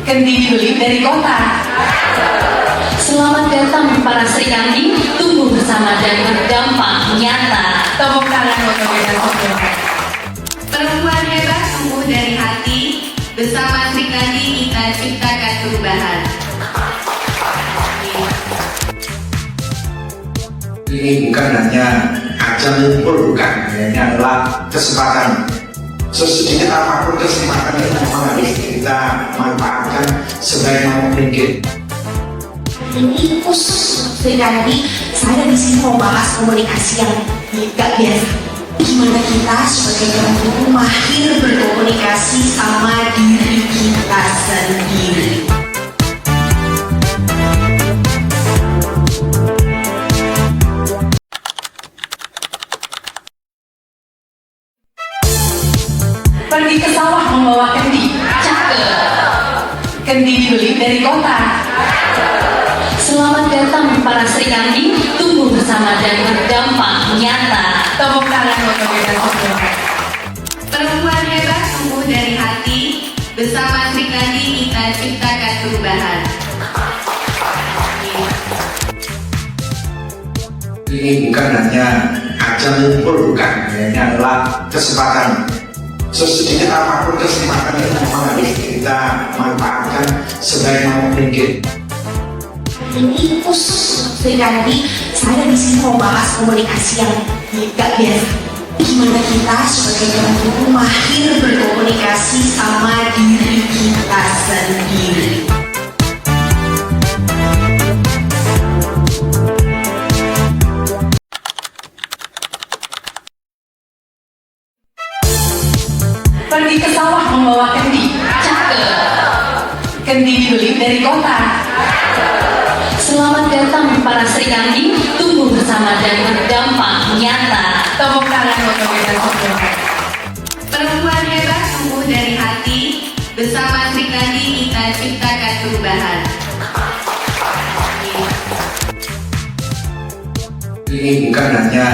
Kendi dibeli dari kota. Selamat datang para Sri Kandi, tumbuh bersama dan berdampak nyata. Tepuk tangan untuk kita semua. Perempuan hebat tumbuh dari hati. Bersama Sri Kandi kita ciptakan perubahan. Ini bukan hanya ajang ngumpul, bukan, ini adalah kesempatan. Sesedikit apapun kesempatan itu memang harus kita manfaatkan sebaik mungkin. Ini khusus Sri Kandi, saya di sini mau bahas komunikasi yang gak biasa. Gimana kita sebagai orang tua mahir berkomunikasi sama diri kita sendiri. Pergi ke sawah membawa kendi. Cakep. Kendi dibeli dari kota. Selamat datang para Sri Kandi, tumbuh bersama dan berdampak nyata. Tepuk tangan untuk kita semua. Perempuan hebat tumbuh dari hati. Bersama Sri Kandi kita ciptakan perubahan. Ini bukan hanya ajang ngumpul, bukan, ini adalah kesempatan. Sesedikit apapun kesempatan itu memang harus kita manfaatkan sebaik mungkin. Ini khusus Sri Kandi, saya di sini mau bahas komunikasi yang gak biasa. Gimana kita sebagai orang tua mahir berkomunikasi sama diri kita sendiri. Pergi ke sawah membawa kendi. Cakep. Kendi dibeli dari kota. Selamat datang para Sri Kandi, tumbuh bersama dan berdampak nyata. Tepuk tangan untuk kita semua. Perempuan hebat tumbuh dari hati. Bersama Sri Kandi kita ciptakan perubahan. Ini bukan hanya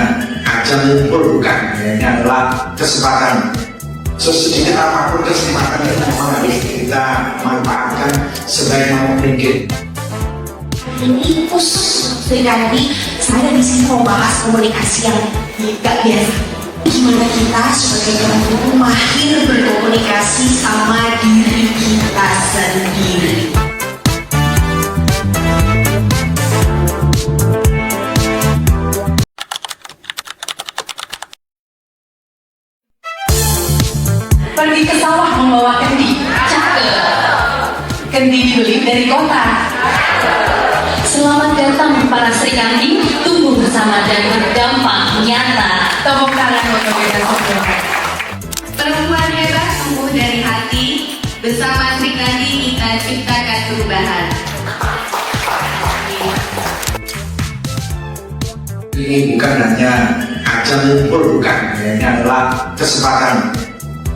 ajang ngumpul, bukan, ini adalah kesempatan. Sesedikit apapun kesempatan itu memang harus kita manfaatkan sebaik mungkin. Ini khusus Sri Kandi, saya di sini mau bahas komunikasi yang gak biasa. Gimana kita sebagai orang tua mahir berkomunikasi sama diri kita sendiri. Pergi ke sawah membawa kendi. Cakep. Kendi dibeli dari kota. Selamat datang para Sri Kandi, tumbuh bersama dan berdampak nyata. Tepuk tangan untuk kita semua. Perempuan hebat tumbuh dari hati. Bersama Sri Kandi kita ciptakan perubahan. Ini bukan hanya ajang ngumpul, bukan, ini adalah kesempatan.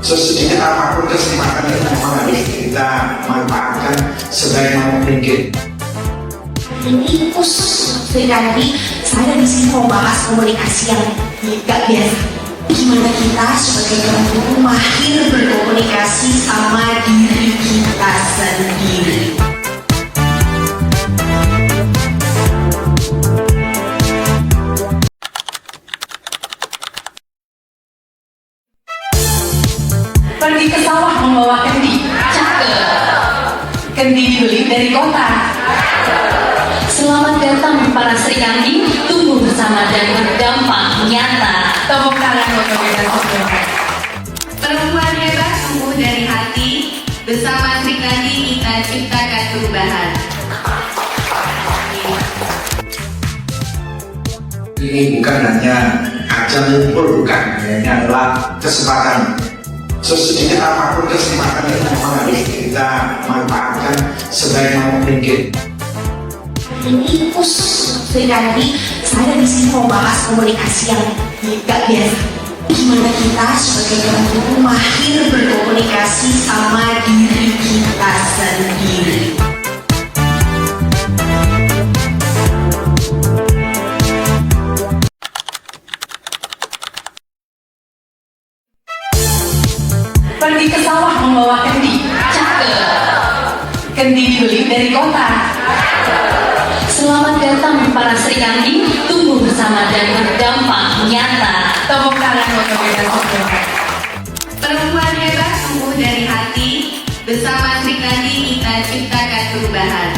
Sesedikit apapun kesempatan itu memang harus kita manfaatkan sebaik mungkin. Ini khusus Sri Kandi, saya di sini mau bahas komunikasi yang gak biasa. Gimana kita sebagai orang tua mahir berkomunikasi sama diri kita sendiri. Pergi ke sawah membawa kendi. Cakep. Kendi dibeli dari kota. Selamat datang para Sri Kandi, tumbuh bersama dan berdampak nyata. Tepuk tangan untuk kita semua. Perempuan hebat tumbuh dari hati. Bersama Sri Kandi kita ciptakan perubahan. Ini bukan hanya ajang ngumpul, bukan, ini adalah kesempatan. Sesedikit apapun kesempatan itu memang harus kita manfaatkan sebaik mungkin. Ini khusus Sri Kandi, saya di sini mau bahas komunikasi yang gak biasa. Gimana kita sebagai orang tua mahir berkomunikasi sama diri kita sendiri. Pergi ke sawah membawa kendi. Cakep. Kendi dibeli dari kota. Selamat datang para Sri Kandi, tumbuh bersama dan berdampak nyata. Tepuk tangan untuk kita semua. Perempuan hebat tumbuh dari hati. Bersama Sri Kandi kita ciptakan perubahan.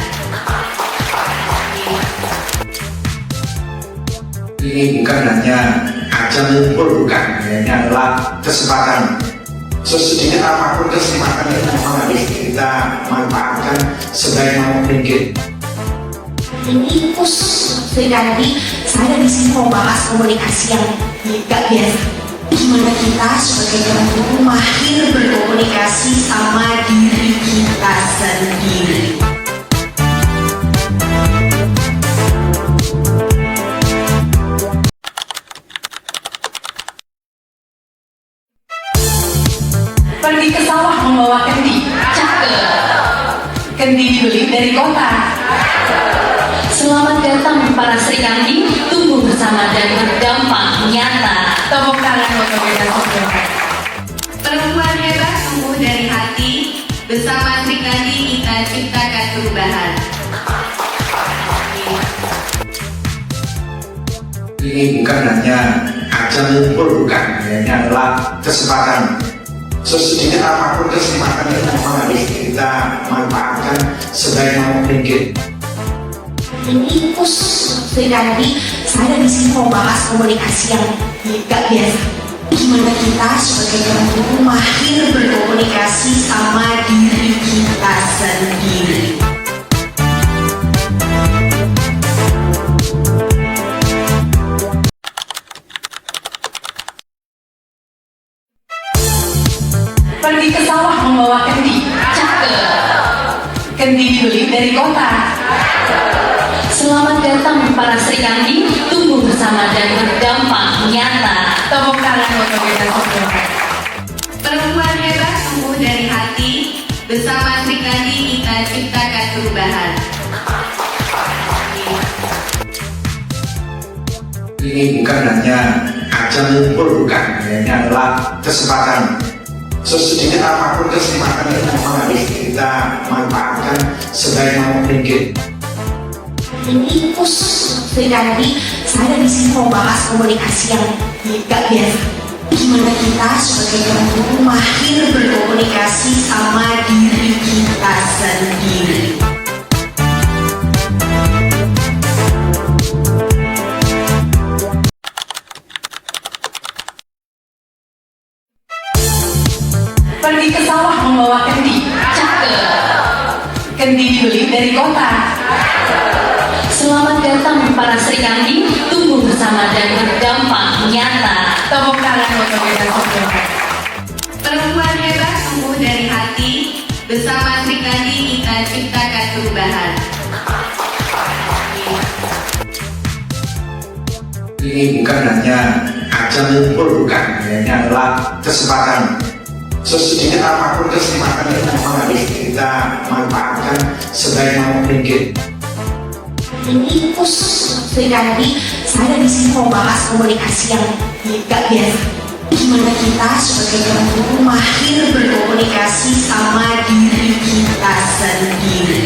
Ini bukan hanya ajang ngumpul, bukan, ini adalah kesempatan. Sesedikit apapun kesempatan itu memang harus kita manfaatkan sebaik mungkin. Ini Pus Sri Kandi, saya di sini mau bahas komunikasi yang gak biasa. Gimana kita sebagai orang tua mahir berkomunikasi sama diri kita sendiri. Pergi ke sawah membawa kendi. Cakep. Kendi dibeli dari kota. Selamat datang para Sri Kandi, tumbuh bersama dan berdampak nyata. Tepuk tangan untuk kita semua. Perempuan hebat tumbuh dari hati. Bersama Sri Kandi kita ciptakan perubahan. Ini bukan hanya ajang ngumpul, bukan, ini adalah kesempatan. Sesedikit apapun kesempatan itu memang harus kita manfaatkan sebaik mungkin. Ini Pus Sri Kandi, saya di sini mau bahas komunikasi yang gak biasa. Gimana kita sebagai orang tua mahir berkomunikasi sama diri kita sendiri. Pergi ke sawah membawa kendi. Cakep. Kendi dibeli dari kota. Selamat datang para Sri Kandi, tumbuh bersama dan berdampak nyata. Tepuk tangan untuk kita semua. Perempuan hebat tumbuh dari hati. Bersama Sri Kandi kita ciptakan perubahan. Ini bukan hanya ajang ngumpul, bukan, ini adalah kesempatan. Sesedikit apapun kesempatan itu memang harus kita manfaatkan sebaik mungkin. Ini Pus Sri Kandi, saya di sini mau bahas komunikasi yang gak biasa. Gimana kita sebagai orang tua mahir berkomunikasi sama diri kita sendiri. Pergi ke sawah membawa kendi. Cakep. Kendi dibeli dari kota. Selamat datang para Sri Kandi, tumbuh bersama dan berdampak nyata. Tepuk tangan untuk kita semua. Perempuan hebat tumbuh dari hati. Bersama Sri Kandi kita ciptakan perubahan. Ini bukan hanya ajang ngumpul, bukan, ini adalah kesempatan. Sesedikit apapun kesempatan itu memang harus kita manfaatkan sebaik mungkin. Ini Pus Sri Kandi, saya di sini mau bahas komunikasi yang gak biasa. Gimana kita sebagai orang tua mahir berkomunikasi sama diri kita sendiri.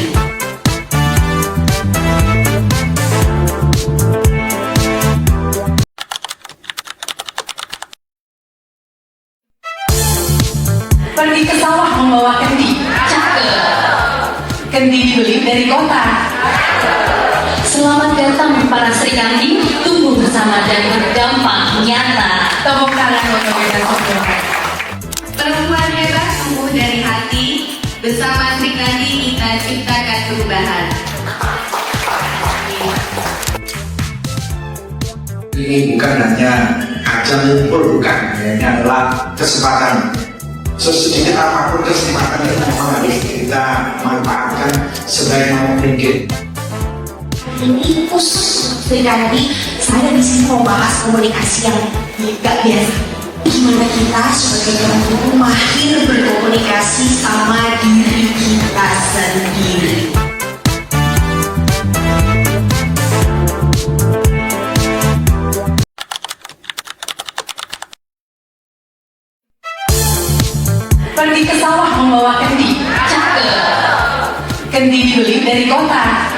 Pergi ke sawah membawa kendi. Cakep. Kendi dibeli dari kota. Selamat datang para Sri Kandi, tumbuh bersama dan berdampak nyata. Tepuk tangan untuk kita semua. Perempuan hebat tumbuh dari hati. Bersama Sri Kandi kita ciptakan perubahan. Ini bukan hanya ajang ngumpul, bukan, ini adalah kesempatan. Sesedikit apapun kesempatan itu memang harus kita manfaatkan sebaik mungkin. Ini Pus Sri Kandi, saya di sini mau bahas komunikasi yang gak biasa. Gimana kita sebagai orang tua mahir berkomunikasi sama diri kita sendiri. Pergi ke sawah membawa kendi. Cakep. Kendi dibeli dari kota.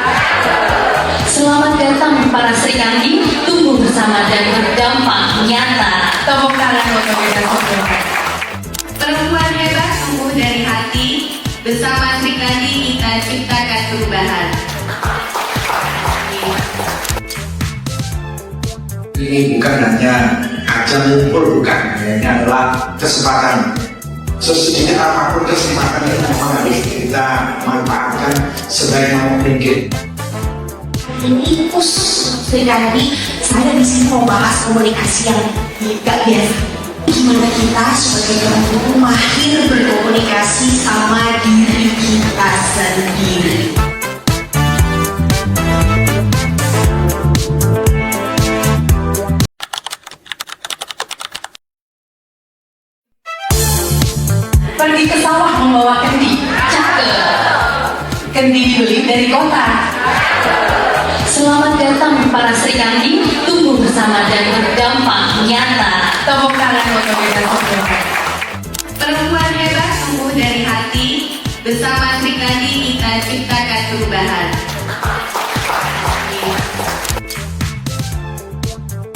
Selamat datang para Sri Kandi, tumbuh bersama dan berdampak nyata. Tepuk tangan untuk kita semua. Perempuan hebat tumbuh dari hati. Bersama Sri Kandi kita ciptakan perubahan. Ini bukan hanya ajang ngumpul, bukan, ini adalah kesempatan. Sesedikit apapun kesempatan ini memang harus kita manfaatkan sebaik mungkin. Ini Sri Kandi, saya di sini mau bahas komunikasi yang gak biasa. Gimana kita sebagai orang tua mahir berkomunikasi sama diri kita sendiri. Pergi ke sawah membawa kendi. Cakep. Kendi dibeli dari kota. Selamat datang para Sri Kandi, tumbuh bersama dan berdampak nyata. Tepuk tangan untuk kita semua. Perempuan hebat tumbuh dari hati. Bersama Sri Kandi kita ciptakan perubahan.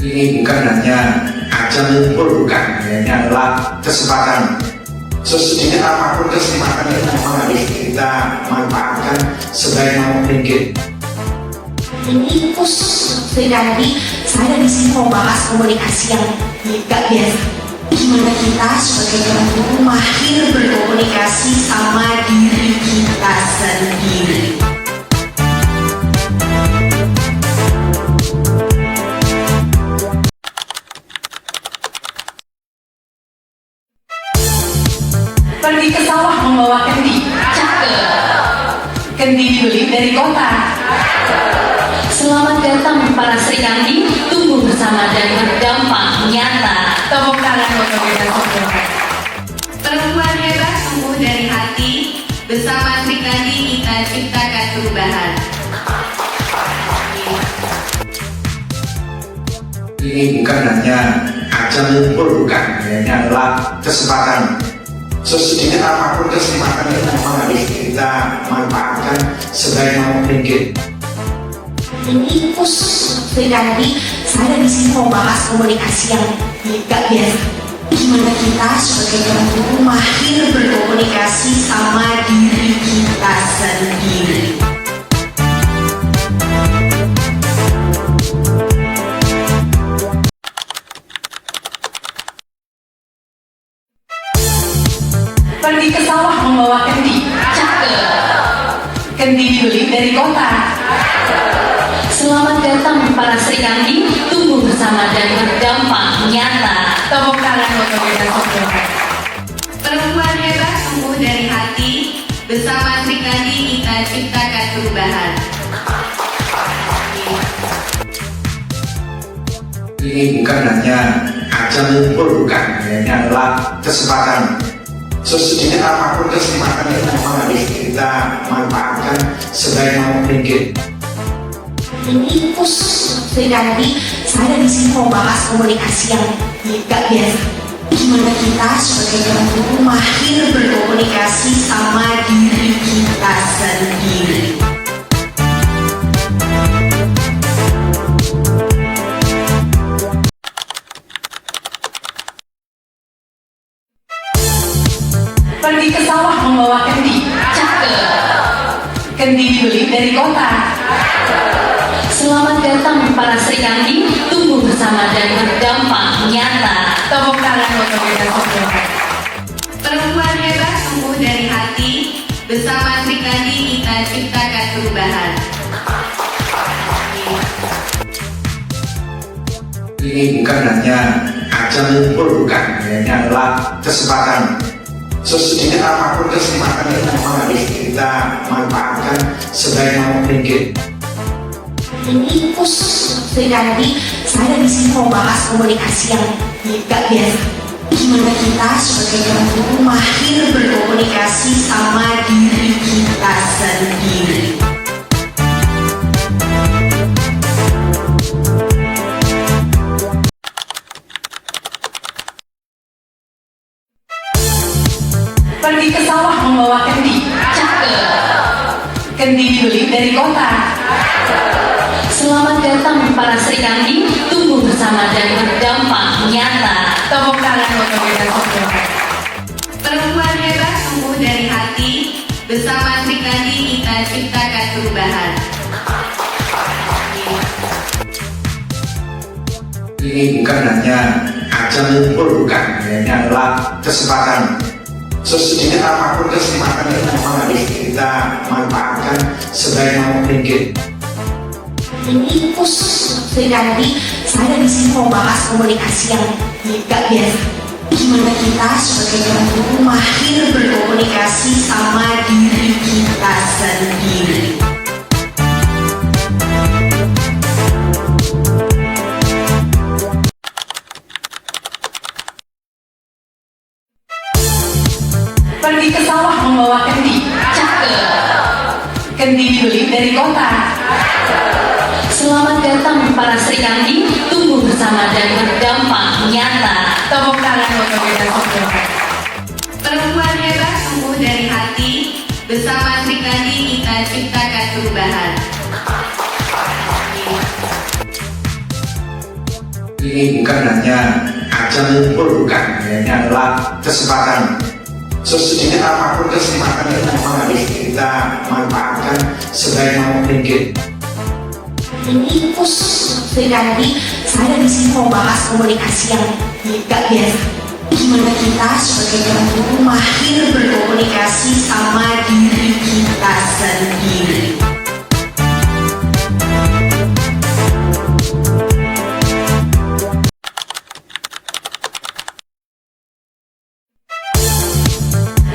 Ini bukan hanya ajang ngumpul, bukan, ini adalah kesempatan. Sesedikit apapun kesempatan ini memang harus kita manfaatkan sebaik mungkin. Ini Sri Kandi, saya di sini mau bahas komunikasi yang gak biasa. Gimana kita sebagai orang tua mahir berkomunikasi sama diri kita sendiri. Pergi ke sawah membawa kendi. Cakep. Kendi dibeli dari kota. Selamat datang para Sri Kandi, tumbuh bersama dan berdampak nyata. Tepuk tangan untuk kita semua. Perempuan hebat tumbuh dari hati. Bersama Sri Kandi kita ciptakan perubahan. Ini bukan hanya ajang ngumpul, bukan, ini adalah kesempatan. Sesedikit apapun kesempatan ini memang harus kita manfaatkan sebaik mungkin. Ini Sri Kandi, saya di sini mau bahas komunikasi yang gak biasa. Gimana kita sebagai orang tua mahir berkomunikasi sama diri kita sendiri. Pergi ke sawah membawa kendi. Cakep. Kendi dibeli dari kota. Selamat datang para Sri Kandi, tumbuh bersama dan berdampak nyata. Tepuk tangan untuk kita semua. Perempuan hebat tumbuh dari hati. Bersama Sri Kandi kita ciptakan perubahan. Ini bukan hanya ajang ngumpul, bukan, ini adalah kesempatan. Sesedikit apapun kesempatan ini memang harus kita manfaatkan sebaik mungkin. Ini Sri Kandi, saya di sini mau bahas komunikasi yang gak biasa. Gimana kita sebagai orang tua mahir berkomunikasi sama diri kita sendiri. Pergi ke sawah membawa kendi. Cakep. Kendi dibeli dari kota. Selamat datang para Sri Kandi, tumbuh bersama dan berdampak nyata. Tepuk tangan untuk kita semua. Perempuan hebat tumbuh dari hati. Bersama Sri Kandi kita ciptakan perubahan. Ini bukan hanya ajang ngumpul, bukan, ini adalah kesempatan. Sesedikit apapun kesempatan ini memang harus kita manfaatkan sebaik mungkin. Ini Sri Kandi, saya di sini mau bahas komunikasi yang gak biasa. Gimana kita sebagai orang tua mahir berkomunikasi sama diri kita sendiri. Pergi ke sawah membawa kendi. Cakep. Kendi dibeli dari kota. Selamat datang para Sri Kandi, tumbuh bersama dan berdampak nyata. Tepuk tangan untuk kita semua. Perempuan hebat tumbuh dari hati. Bersama Sri Kandi kita ciptakan perubahan. Ini bukan hanya ajang ngumpul, bukan, ini adalah kesempatan. Sesedikit apapun kesempatan itu memang harus kita manfaatkan sebaik mungkin. Ini khusus Sri Kandi, saya di sini mau bahas komunikasi yang gak biasa. Gimana kita sebagai orang tua mahir berkomunikasi sama diri kita sendiri. Pergi ke sawah membawa kendi. Cakep. Kendi dibeli dari kota. Selamat datang para Sri Kandi, tumbuh bersama dan berdampak nyata. Tepuk tangan untuk kita semua. Perempuan hebat tumbuh dari hati. Bersama Sri Kandi kita ciptakan perubahan. Ini bukan hanya ajang ngumpul, bukan, ini adalah kesempatan. Sesedikit apapun kesempatan itu memang harus kita manfaatkan sebaik mungkin. Ini khusus Sri Kandi, saya di sini mau bahas komunikasi yang gak biasa. Gimana kita sebagai orang tua mahir berkomunikasi sama diri kita sendiri.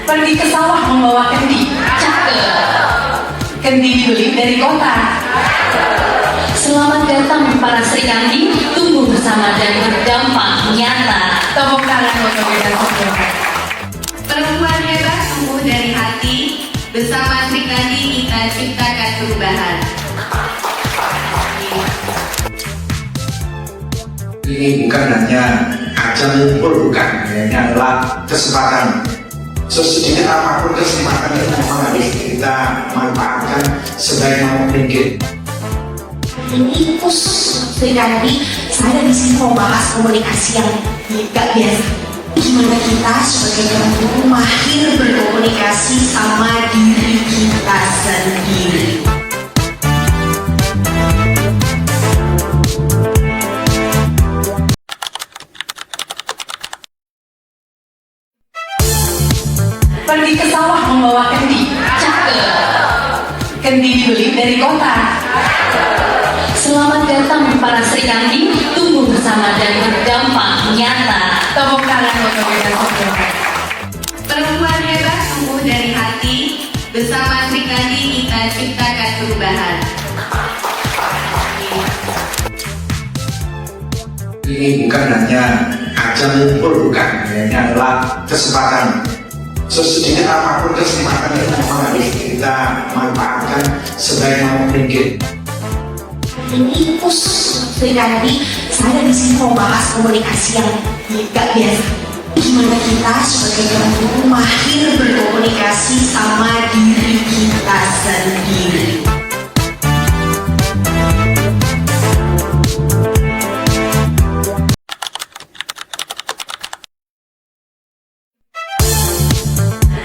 Pergi ke sawah membawa kendi. Cakep. Kendi dibeli dari kota. Selamat datang para Sri Kandi, tumbuh bersama dan berdampak nyata. Tepuk tangan untuk kita semua. Perempuan hebat tumbuh dari hati. Bersama Sri Kandi kita ciptakan perubahan. Ini bukan hanya ajang ngumpul, bukan, ini adalah kesempatan. Sesedikit apapun kesempatan itu memang harus kita manfaatkan sebaik mungkin. Ini khusus Sri Kandi, saya di sini mau bahas komunikasi yang gak biasa. Gimana kita sebagai orang tua mahir berkomunikasi sama diri kita sendiri. Pergi ke sawah membawa kendi. Cakep. Kendi dibeli dari kota. Selamat datang para Sri Kandi, tumbuh bersama dan berdampak nyata. Tepuk tangan untuk kita semua. Perempuan hebat tumbuh dari hati. Bersama Sri Kandi kita ciptakan perubahan. Ini bukan hanya ajang ngumpul, bukan, ini adalah kesempatan. Sesedikit apapun kesempatan itu memang harus kita manfaatkan sebaik mungkin. Ini khusus Sri Kandi, saya di sini mau bahas komunikasi yang gak biasa. Gimana kita sebagai orang tua mahir berkomunikasi sama diri kita sendiri.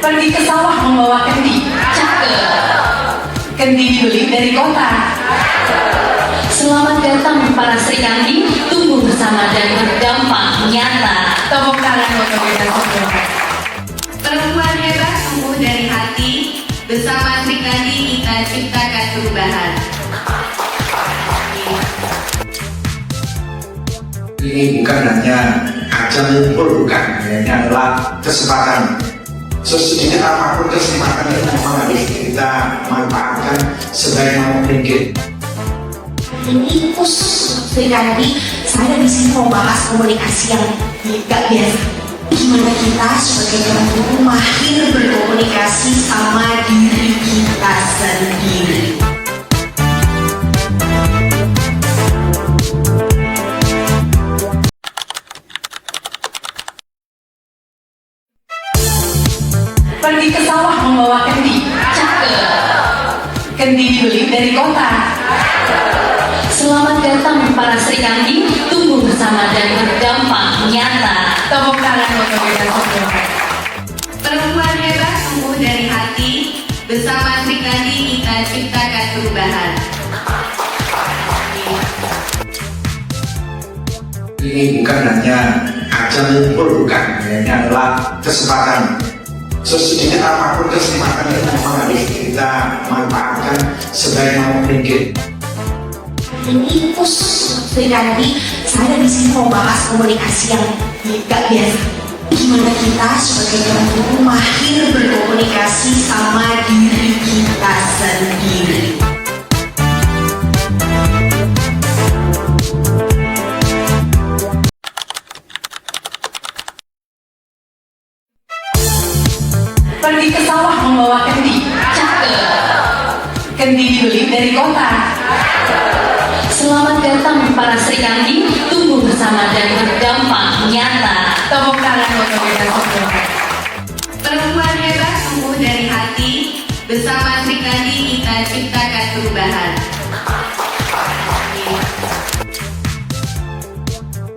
Pergi ke sawah membawa kendi. Cakep. Kendi dibeli dari kota. Selamat datang para Sri Kandi, tumbuh bersama dan berdampak nyata. Tepuk tangan untuk kita semua. Perempuan hebat tumbuh dari hati. Bersama Sri Kandi kita ciptakan perubahan. Ini bukan hanya ajang ngumpul, bukan, ini adalah kesempatan. Sesedikit apapun kesempatan itu memang harus kita manfaatkan sebaik mungkin. Ini khusus Sri Kandi, saya di sini mau bahas komunikasi yang gak biasa. Gimana kita sebagai orang tua mahir berkomunikasi sama diri kita sendiri. Pergi ke sawah membawa kendi. Cakep. Kendi dibeli dari kota. Selamat datang para Sri Kandi, tumbuh bersama dan berdampak nyata. Tepuk tangan untuk kita semua. Perempuan hebat tumbuh dari hati. Bersama Sri Kandi kita ciptakan perubahan. Ini bukan hanya ajang ngumpul, bukan, ini adalah kesempatan. Sesedikit apapun kesempatan itu memang harus kita manfaatkan sebaik mungkin. Ini pus Sri Kandi, saya di sini mau bahas komunikasi yang gak biasa. Gimana kita sebagai orang tua mahir berkomunikasi sama diri kita sendiri. Pergi ke sawah membawa kendi. Cakep. Kendi dibeli dari kota. Selamat datang para Sri Kandi, tumbuh bersama dan berdampak nyata. Tepuk tangan untuk kita semua. Perempuan hebat tumbuh dari hati. Bersama Sri Kandi kita ciptakan perubahan.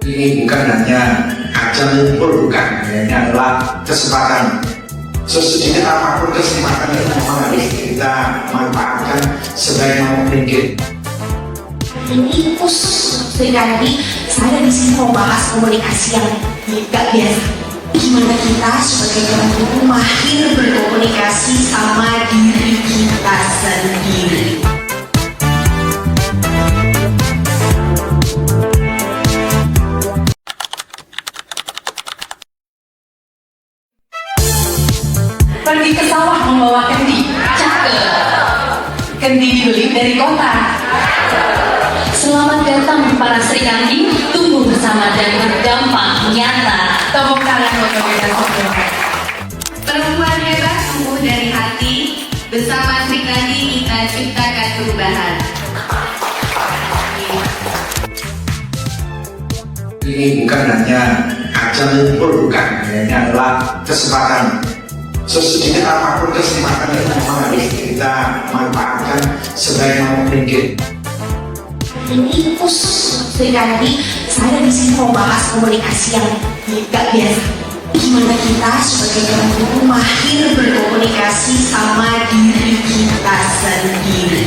Ini bukan hanya ajang ngumpul, bukan, ini adalah kesempatan. Sesedikit apapun kesempatan itu memang harus kita manfaatkan sebaik mungkin. Ini pus Sri Kandi, saya di sini mau bahas komunikasi yang gak biasa. Gimana kita sebagai orang tua mahir berkomunikasi sama diri kita sendiri. Pergi ke sawah membawa kendi. Cakep. Kendi dibeli dari kota. Selamat datang para Sri Kandi, tumbuh bersama dan berdampak nyata. Tepuk tangan untuk kita semua. Perempuan hebat tumbuh dari hati. Bersama Sri Kandi kita ciptakan perubahan. Ini bukan hanya ajang ngumpul, bukan, ini adalah kesempatan. Sesedikit apapun kesempatan itu memang harus kita manfaatkan sebaik mungkin. Ini pus Sri Kandi, saya di sini mau bahas komunikasi yang gak biasa. Gimana kita sebagai orang tua mahir berkomunikasi sama diri kita sendiri.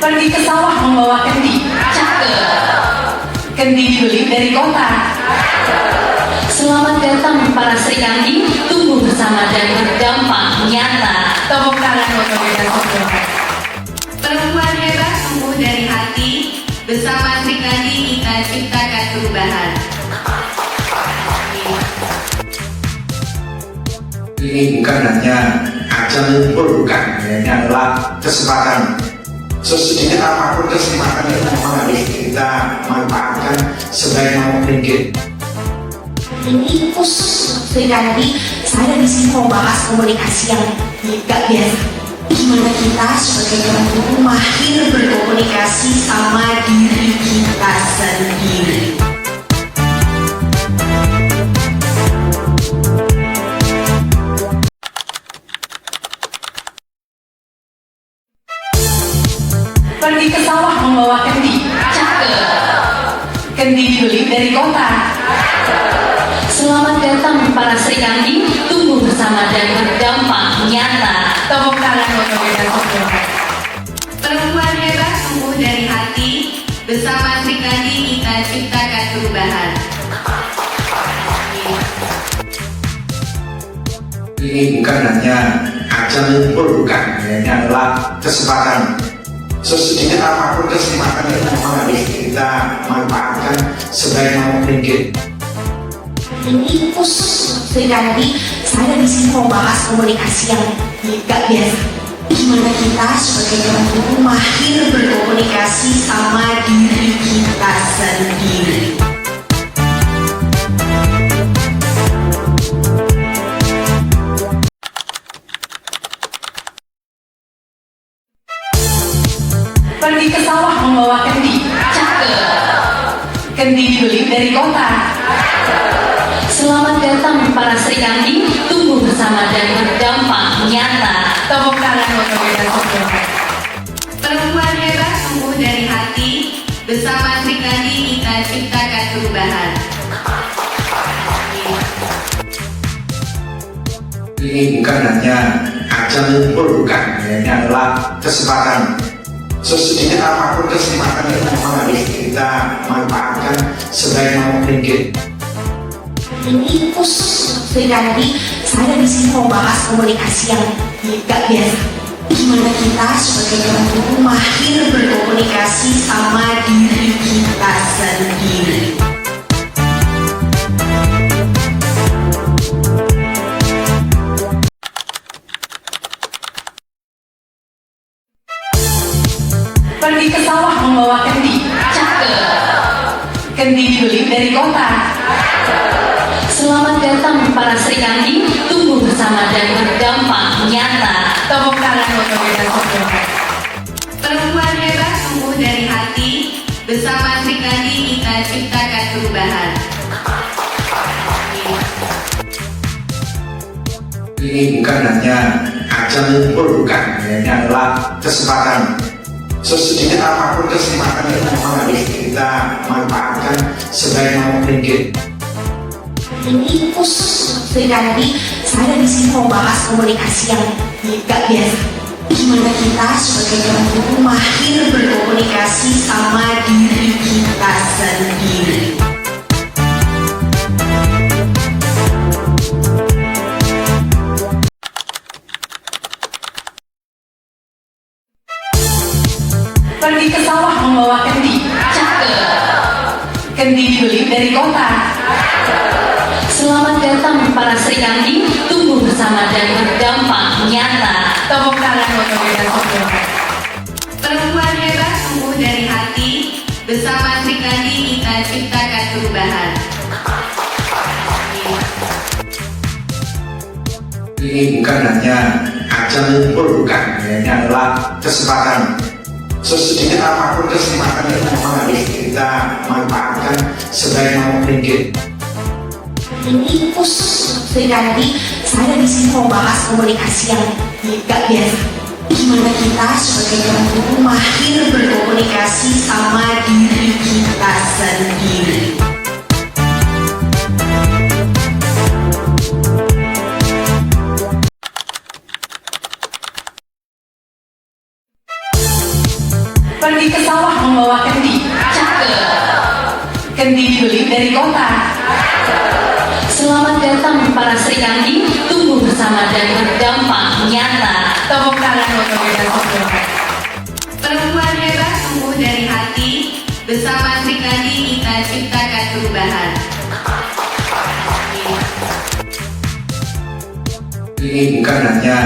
Pergi ke sawah membawa kendi. Cakep. Kendi dibeli dari kota. Selamat datang para Sri Kandi, tumbuh bersama dan berdampak nyata. Tepuk tangan untuk kita semua. Perempuan hebat tumbuh dari hati. Bersama Sri Kandi kita ciptakan perubahan. Ini bukan hanya ajang ngumpul, bukan, ini adalah kesempatan. Sesedikit apapun kesempatan itu memang harus kita manfaatkan sebaik mungkin. Ini pus Sri Kandi, saya di sini mau bahas komunikasi yang gak biasa. Gimana kita sebagai orang tua mahir berkomunikasi sama diri kita sendiri. Pergi ke sawah membawa kendi. Cakep. Kendi dibeli dari kota. Selamat datang para Sri Kandi, tumbuh bersama dan berdampak nyata. Tepuk tangan untuk kita semua. Perempuan hebat tumbuh dari hati. Bersama Sri Kandi kita ciptakan perubahan. Ini bukan hanya ajang ngumpul, bukan, ini adalah kesempatan. Sesedikit apapun kesempatan itu memang harus kita manfaatkan sebaik mungkin. Ini pus Sri Kandi, saya di sini mau bahas komunikasi yang gak biasa. Gimana kita sebagai orang tua mahir berkomunikasi sama diri kita sendiri. Pergi Pergi ke sawah membawa kendi. Cakep. Kendi dibeli dari kota. Selamat datang para Sri Kandi, tumbuh bersama dan berdampak nyata. Tepuk tangan untuk kita semua. Perempuan hebat tumbuh dari hati. Bersama Sri Kandi kita ciptakan perubahan. Ini bukan hanya ajang ngumpul, bukan, ini adalah kesempatan. Sesedikit apapun kesempatan itu memang harus kita manfaatkan sebaik mungkin. Ini khusus Sri Kandi, saya di sini mau bahas komunikasi yang gak biasa. Gimana kita sebagai orang tua mahir berkomunikasi sama diri kita sendiri. Pergi ke sawah membawa kendi. Cakep. Kendi dibeli dari kota. Selamat datang para Sri Kandi, tumbuh bersama dan berdampak nyata. Tepuk tangan untuk kita semua. Perempuan hebat tumbuh dari hati. Bersama Sri Kandi kita ciptakan perubahan. Ini bukan hanya ajang ngumpul, bukan, ini adalah kesempatan. Sesedikit apapun kesempatan itu memang harus kita manfaatkan sebaik mungkin. Ini khusus Sri Kandi, saya di sini mau bahas komunikasi yang gak biasa. Gimana kita sebagai orang tua mahir berkomunikasi sama diri kita sendiri. Pergi ke sawah membawa kendi. Cakep. Kendi dibeli dari kota. Selamat datang para Sri Kandi, tumbuh bersama dan berdampak nyata. Tepuk tangan untuk kita semua. Perempuan hebat tumbuh dari hati. Bersama Sri Kandi kita ciptakan perubahan. Ini bukan hanya ajang ngumpul, bukan, ini adalah kesempatan. Sesedikit apapun kesempatan itu memang harus kita manfaatkan sebaik mungkin. Ini khusus Sri Kandi, saya di sini mau bahas komunikasi yang gak biasa. Gimana kita sebagai orang tua mahir berkomunikasi sama diri kita sendiri. Pergi ke sawah membawa kendi. Cakep. Kendi dibeli dari kota. Selamat datang para Sri Kandi, tumbuh bersama dan berdampak nyata. Tepuk tangan untuk kita semua. Perempuan hebat tumbuh dari hati. Bersama Sri Kandi kita ciptakan perubahan. Ini bukan hanya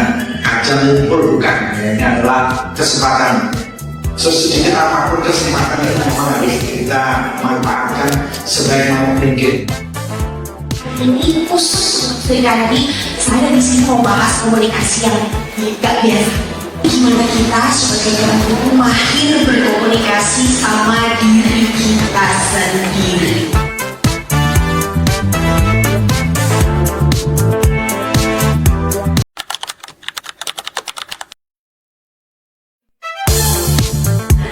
ajang ngumpul, bukan, ini adalah kesempatan. Sesedikit apapun kesempatan itu memang harus kita manfaatkan sebaik mungkin. Ini khusus Sri Kandi, saya di sini mau bahas komunikasi yang gak biasa. Gimana kita sebagai orang tua mahir berkomunikasi sama diri kita sendiri.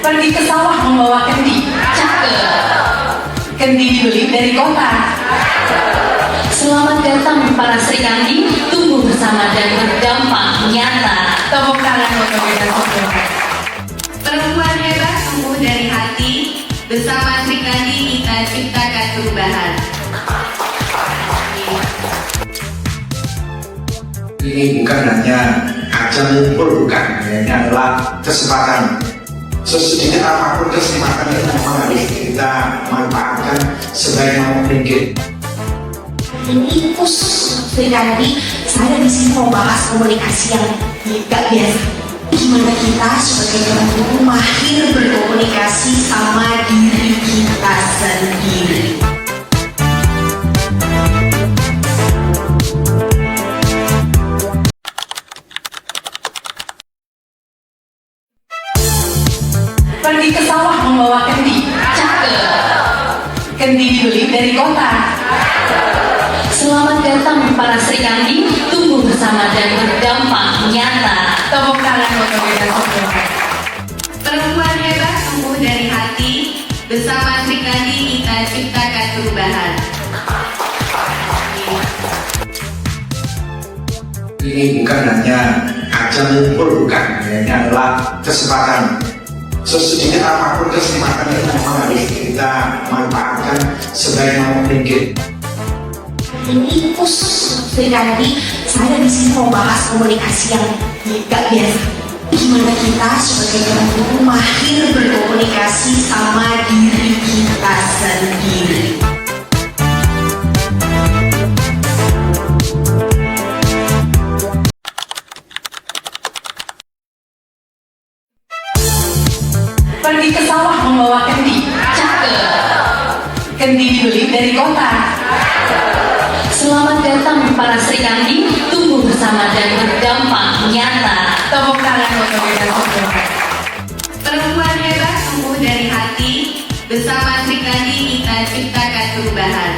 Pergi ke sawah membawa kendi. Cakep. Kendi dibeli dari kota. Selamat datang para Sri Kandi, tumbuh bersama dan berdampak nyata. Tepuk tangan untuk kita semua. Perempuan hebat tumbuh dari hati. Bersama Sri Kandi kita ciptakan perubahan. Ini bukan hanya ajang ngumpul, bukan, ini adalah kesempatan. Sesedikit apapun kesempatan itu memang harus kita manfaatkan sebaik mungkin. Ini khusus Sri Kandi, saya di sini mau bahas komunikasi yang gak biasa. Gimana kita sebagai orang tua mahir berkomunikasi sama diri kita sendiri. Pergi Pergi ke sawah membawa kendi. Cakep. Kendi dibeli dari kota. Selamat datang para Sri Kandi, tumbuh bersama dan berdampak nyata. Tepuk tangan untuk kita semua. Perempuan hebat tumbuh dari hati. Bersama Sri Kandi kita ciptakan perubahan. Ini bukan hanya ajang ngumpul, bukan, ini adalah kesempatan. Sesedikit apapun kesempatan itu memang harus kita manfaatkan sebaik mungkin. Ini Sri Kandi, saya di sini mau bahas komunikasi yang gak biasa. Gimana kita sebagai orang tua mahir berkomunikasi sama diri kita sendiri. Pergi ke sawah membawa kendi. Cakep. Kendi dibeli dari kota. Selamat datang para Sri Kandi, tumbuh bersama dan berdampak nyata. Tepuk tangan untuk kita semua. Perempuan hebat tumbuh dari hati. Bersama Sri Kandi kita ciptakan perubahan.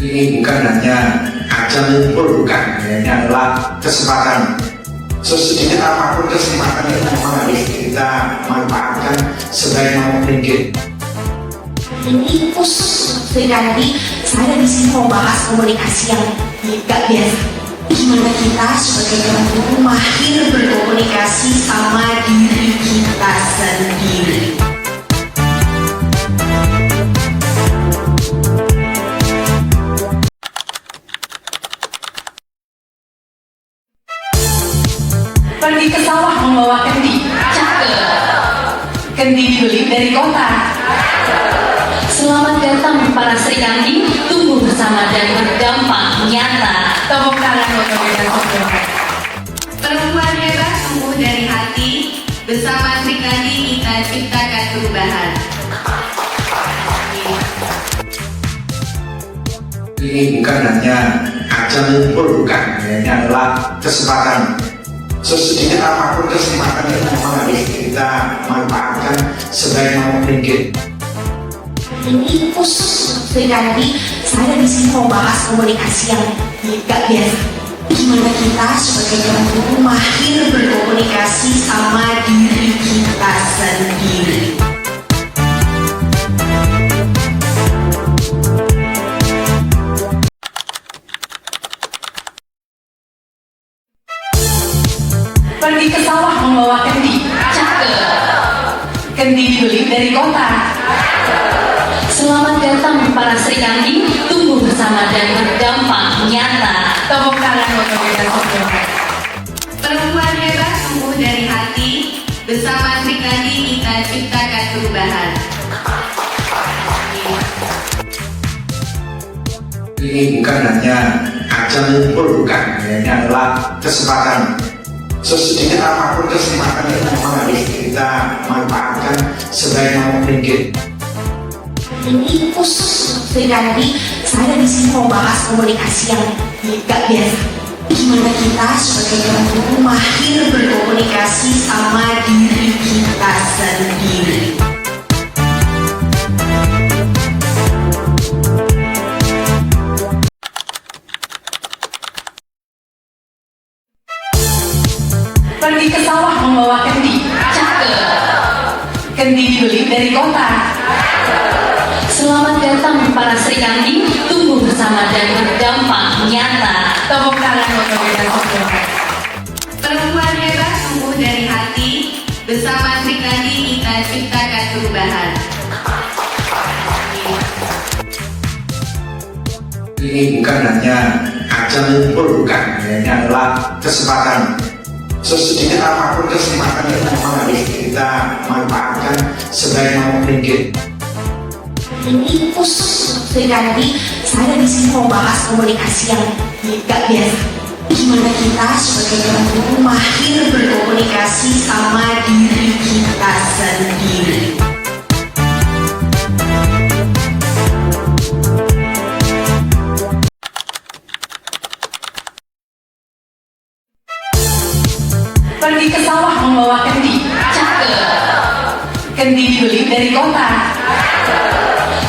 Ini bukan hanya ajang ngumpul, bukan, ini adalah kesempatan. Sesedikit apapun kesempatan itu memang harus kita manfaatkan sebaik mungkin. Ini Sri Kandi, saya di sini mau bahas komunikasi yang gak biasa. Gimana kita sebagai orang tua mahir berkomunikasi sama diri kita sendiri. Pergi ke sawah membawa kendi. Cakep. Kendi dibeli dari kota. Selamat datang para Sri Kandi, tumbuh bersama dan berdampak nyata. Tepuk tangan untuk kita semua. Perempuan hebat tumbuh dari hati. Bersama Sri Kandi kita ciptakan perubahan. Ini bukan hanya ajang ngumpul, bukan, ini adalah kesempatan. Sesedikit apapun kesempatan itu memang harus kita manfaatkan sebaik mungkin. Ini Sri Kandi, saya di sini mau bahas komunikasi yang gak biasa. Gimana kita sebagai orang tua mahir berkomunikasi sama diri kita sendiri. Pergi ke sawah membawa kendi. Cakep. Kendi dibeli dari kota. Selamat datang para Sri Kandi, tumbuh bersama dan berdampak nyata. Tepuk tangan untuk kita semua. Perempuan hebat tumbuh dari hati. Bersama Sri Kandi kita ciptakan perubahan. Ini bukan hanya ajang ngumpul, bukan, ini adalah kesempatan. Sesedikit apapun kesempatan itu memang harus kita manfaatkan sebaik mungkin. Ini Sri Kandi, saya di sini mau bahas komunikasi yang gak biasa. Gimana kita sebagai orang tua mahir berkomunikasi sama diri kita sendiri. Pergi ke sawah membawa kendi. Cakep. Kendi dibeli dari kota. Selamat datang para Sri Kandi, tumbuh bersama dan berdampak nyata. Tepuk tangan untuk kita semua. Perempuan hebat tumbuh dari hati. Bersama Sri Kandi kita ciptakan perubahan. Ini bukan hanya ajang ngumpul, bukan, ini adalah kesempatan. Sesedikit apapun kesempatan itu memang harus kita manfaatkan sebaik mungkin. Ini Sri Kandi, saya di sini mau bahas komunikasi yang gak biasa. Gimana kita sebagai orang tua mahir berkomunikasi sama diri kita sendiri. Pergi Pergi ke sawah membawa kendi. Cakep. Kendi dibeli dari kota.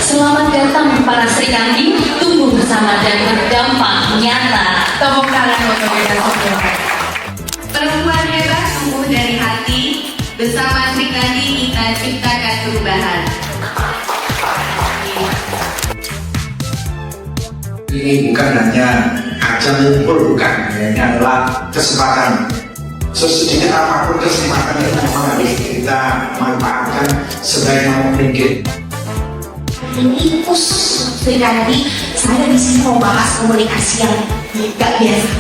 Selamat datang para Sri Kandi, tumbuh bersama dan berdampak nyata. Tepuk tangan buat pemirsa semua. Perempuan hebat tumbuh dari hati. Bersama Sri Kandi kita ciptakan perubahan. Ini bukan hanya ajang ngumpul, bukan, ini adalah kesempatan. Sesedikit apapun kesempatan itu memang harus kita manfaatkan sebaik mungkin. Ini pus Sri Kandi, saya di sini mau bahas komunikasi yang gak biasa.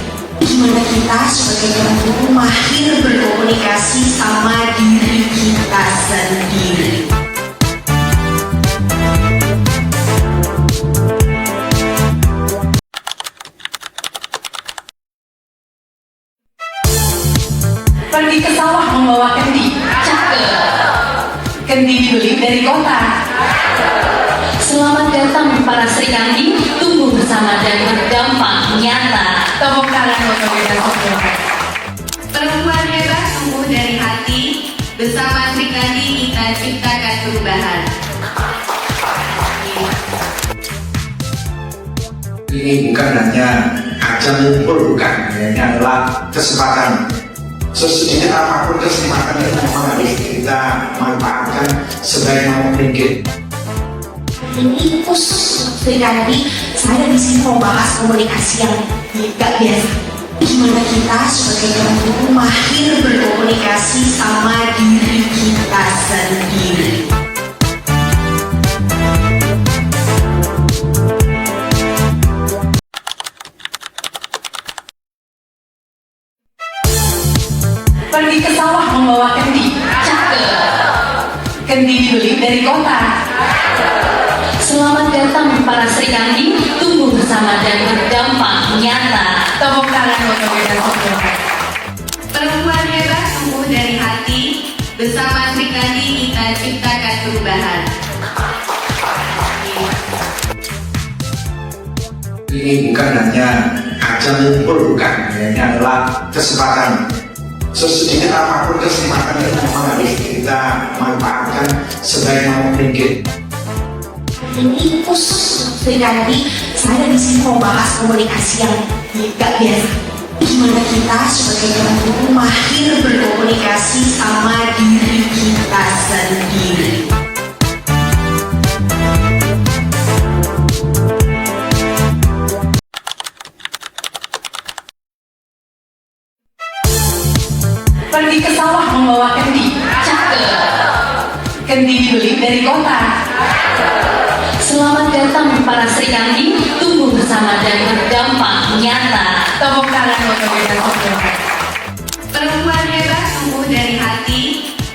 Gimana kita sebagai orang tua mahir berkomunikasi sama diri kita sendiri. Pergi ke sawah membawa kendi. Cakep. Kendi dibeli dari kota. Selamat datang para Sri Kandi, tumbuh bersama dan berdampak nyata. Tepuk tangan buat pemirsa semua. Perempuan hebat tumbuh dari hati. Bersama Sri Kandi kita ciptakan perubahan. Ini bukan hanya ajang ngumpul, bukan, ini adalah kesempatan. Sesedikit apapun kesempatan itu memang harus kita manfaatkan sebaik mungkin. Ini pus Sri Kandi, saya di sini mau bahas komunikasi yang gak biasa. Gimana kita sebagai orang tua mahir berkomunikasi sama diri kita sendiri. Pergi ke sawah membawa kendi. Cakep. Kendi dibeli dari kota. Selamat datang para Sri Kandi, tumbuh bersama dan berdampak nyata. Tepuk tangan buat pemirsa semua. Perempuan hebat tumbuh dari hati. Bersama Sri Kandi kita ciptakan perubahan. Ini bukan hanya ajang ngumpul, bukan, ini adalah kesempatan. Sesedikit apapun kesempatan itu memang harus kita manfaatkan sebaik mungkin. Ini pus Sri Kandi, saya di sini mau bahas komunikasi yang gak biasa. Gimana kita sebagai orang tua mahir berkomunikasi sama diri kita sendiri. Pergi ke sawah membawa kendi. Cakep. Kendi dibeli dari kota. Selamat datang para Sri Kandi, tumbuh bersama dan berdampak nyata. Tepuk tangan buat pemirsa semua. Perempuan hebat tumbuh dari hati.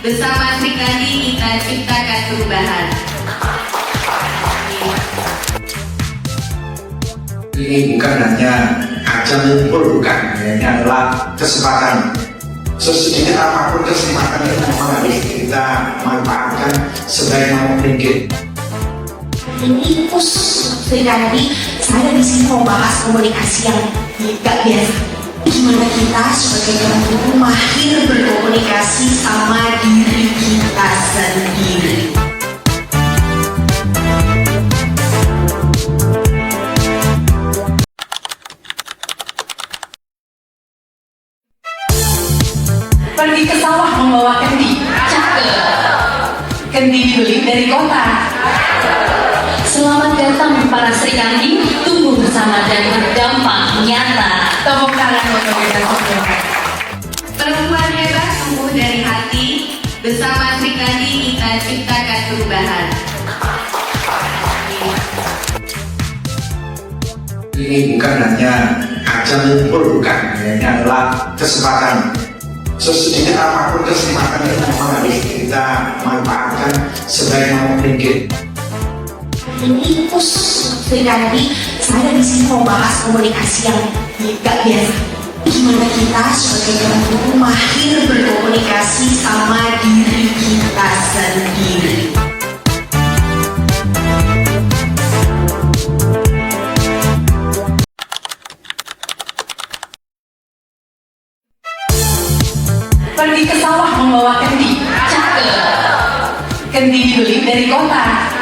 Bersama Sri Kandi kita ciptakan perubahan. Ini bukan hanya ajang ngumpul, bukan, ini adalah kesempatan. Sesedikit apapun kesempatan itu memang harus kita manfaatkan sebaik mungkin. Ini pus Sri Kandi, saya di sini mau bahas komunikasi yang gak biasa. Gimana kita sebagai orang tua mahir berkomunikasi sama diri kita sendiri. Pergi ke sawah membawa kendi. Cakep. Kendi dibeli dari kota. Selamat datang para Sri Kandi, tumbuh bersama dan berdampak nyata. Tepuk tangan buat pemirsa semua. Perempuan hebat tumbuh dari hati. Bersama Sri Kandi kita ciptakan perubahan. Ini bukan hanya ajang ngumpul, bukan, ini adalah kesempatan. Sesedikit apapun kesempatan itu memang harus kita manfaatkan sebaik mungkin. Ini pus Sri Kandi, saya di sini mau bahas komunikasi yang gak biasa. Gimana kita sebagai orang tua mahir berkomunikasi sama diri kita sendiri. Pergi Pergi ke sawah membawa kendi. Cakep. Kendi dibeli dari kota.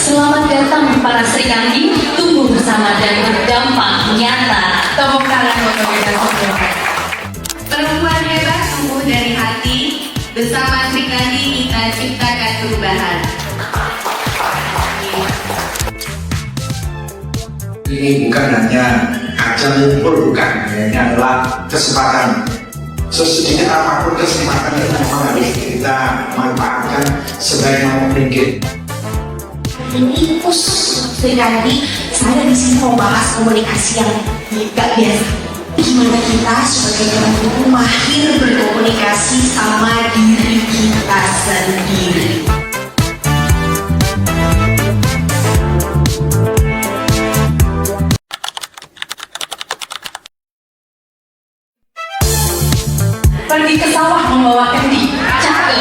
Selamat datang para Sri Kandi, tumbuh bersama dan berdampak nyata. Tepuk tangan untuk kita semua. Perempuan hebat tumbuh dari hati. Bersama Sri Kandi kita ciptakan perubahan. Ini bukan hanya ajang ngumpul, bukan, ini adalah kesempatan. Sesedikit apapun kesempatan itu memang harus kita manfaatkan sebaik mungkin. Ini pus Sri Kandi, saya di sini mau bahas komunikasi yang gak biasa. Gimana kita sebagai orang tua mahir berkomunikasi sama diri kita sendiri. Pergi ke sawah membawa kendi. Cakep.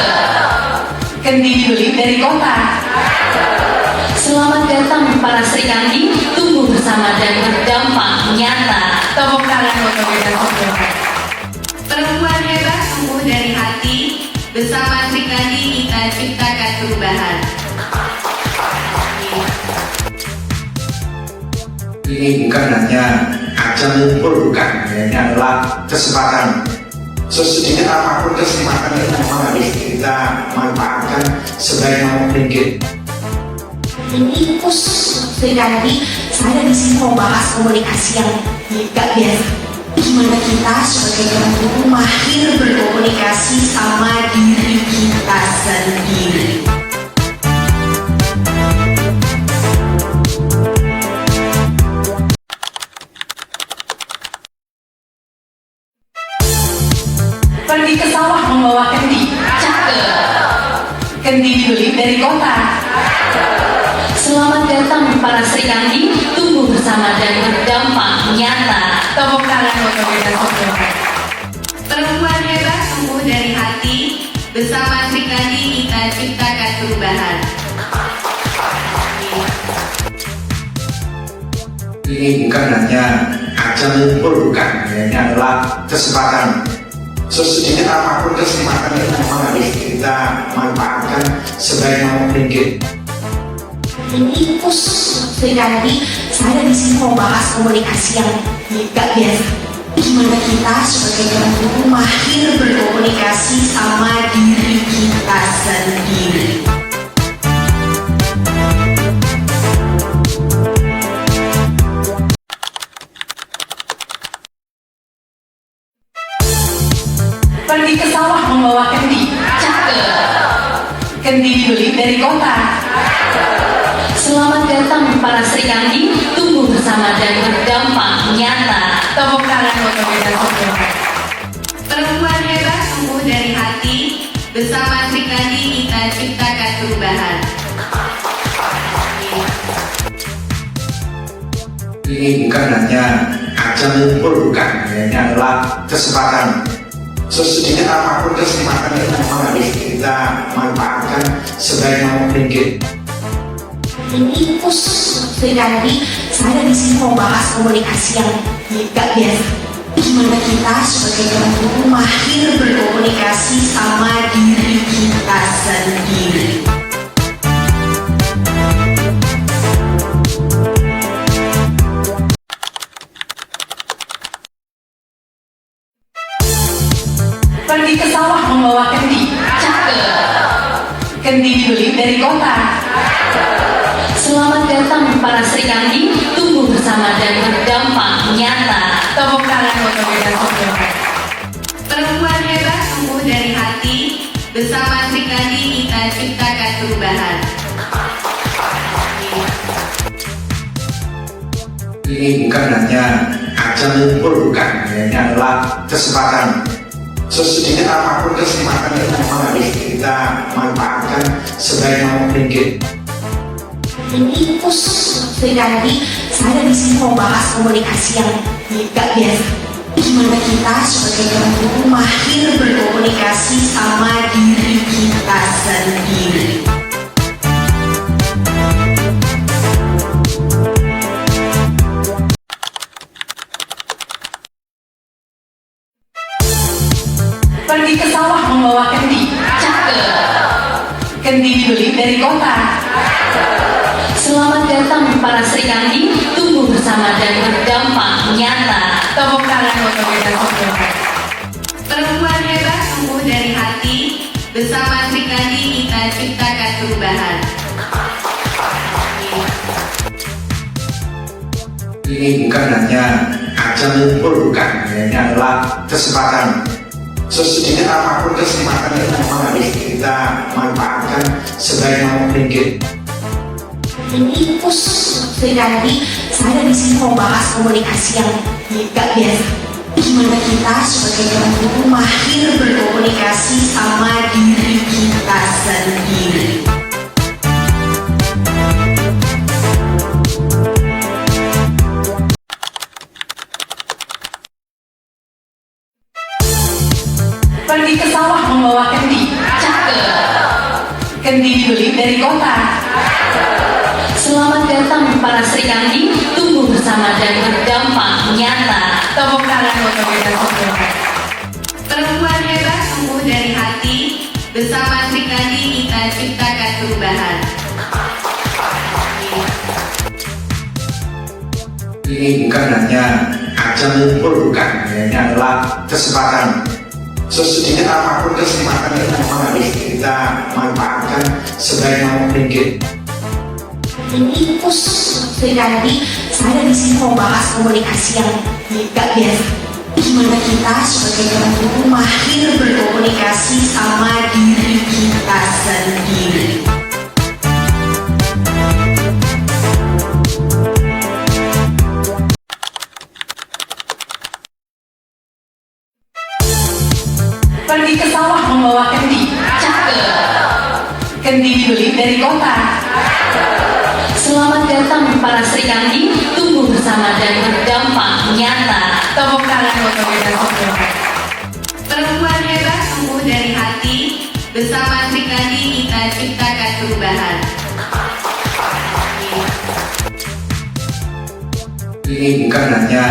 Kendi dibeli dari kota. Selamat datang para Sri Kandi, tumbuh bersama dan berdampak nyata. Tepuk tangan untuk kita semua. Perempuan hebat tumbuh dari hati. Bersama Sri Kandi kita ciptakan perubahan. Ini bukan hanya ajang ngumpul, bukan, ini adalah kesempatan. Sesedikit apapun kesempatan itu memang harus kita manfaatkan sebaik mungkin. Ini pus Sri Kandi, saya di sini mau bahas komunikasi yang gak biasa. Gimana kita sebagai orang tua mahir berkomunikasi sama diri kita sendiri. Pergi ke sawah membawa kendi. Cakep. Kendi dibeli dari kota. Selamat datang para Sri Kandi, tumbuh bersama dan berdampak nyata. Tepuk tangan untuk kita semua. Perempuan hebat tumbuh dari hati. Bersama Sri Kandi kita ciptakan perubahan. Ini bukan hanya ajang ngumpul, bukan, ini adalah kesempatan. Sesedikit apapun kesempatan itu memang harus kita manfaatkan sebaik mungkin. Ini pus Sri Kandi, saya di sini mau bahas komunikasi yang gak biasa. Gimana kita sebagai orang tua mahir berkomunikasi sama diri kita sendiri. Pergi ke sawah membawa kendi. Cakep. Kendi dibeli dari kota. Selamat datang para Sri Kandi, tumbuh bersama dan berdampak nyata. Tepuk tangan untuk kita semua. Perempuan hebat tumbuh dari hati. Bersama Sri Kandi kita ciptakan perubahan. Ini bukan hanya ajang ngumpul, bukan, ini adalah kesempatan. Sesedikit apapun kesempatan itu memang harus kita manfaatkan sebaik mungkin. Ini pus Sri Kandi, saya di sini mau bahas komunikasi yang gak biasa. Gimana kita sebagai orang tua mahir berkomunikasi sama diri kita sendiri. Pergi ke sawah membawa kendi. Cakep. Kendi dibeli dari kota. Selamat datang para Sri Kandi, tumbuh bersama dan berdampak nyata. Tepuk tangan untuk kita semua. Perempuan hebat tumbuh dari hati. Bersama Sri Kandi kita ciptakan perubahan. Ini bukan hanya ajang ngumpul, bukan, ini adalah kesempatan. Sesedikit apapun kesempatan itu memang harus kita manfaatkan sebaik mungkin. Ini pus Sri Kandi, saya di sini mau bahas komunikasi yang gak biasa. Gimana kita sebagai orang tua mahir berkomunikasi sama diri kita sendiri. Pergi membawa kendi. Cakep. Kendi dibeli dari kota. Selamat datang para Sri Kandi, tumbuh bersama dan berdampak nyata. Tepuk tangan untuk kita semua. Perempuan hebat tumbuh dari hati. Bersama Sri Kandi kita ciptakan perubahan. Ini bukan hanya ajang ngumpul, bukan, ini adalah kesempatan. Sesedikit apapun kesempatan itu memang harus kita manfaatkan sebaik mungkin. Ini pus Sri Kandi, saya di sini mau bahas komunikasi yang gak biasa. Gimana kita sebagai orang tua mahir berkomunikasi sama diri kita sendiri. Pergi ke sawah membawa kendi. Cakep. Kendi dibeli dari kota. Selamat datang para Sri Kandi, tumbuh bersama dan berdampak nyata. Tepuk tangan untuk kita semua. Perempuan hebat tumbuh dari hati. Bersama Sri Kandi kita ciptakan perubahan. Ini bukan hanya ajang ngumpul, bukan, ini adalah kesempatan. Sesedikit apapun kesempatan itu memang harus kita manfaatkan sebaik mungkin. Ini pus Sri Kandi, saya di sini mau bahas komunikasi yang gak biasa. Gimana kita sebagai orang tua mahir berkomunikasi sama diri kita sendiri. Pergi ke sawah membawa kendi. Cakep. Kendi dibeli dari kota. Selamat datang para Sri Kandi, tumbuh bersama dan berdampak nyata. Tepuk tangan untuk kita semua. Perempuan hebat tumbuh dari hati. Bersama Sri Kandi kita ciptakan perubahan. Ini bukan hanya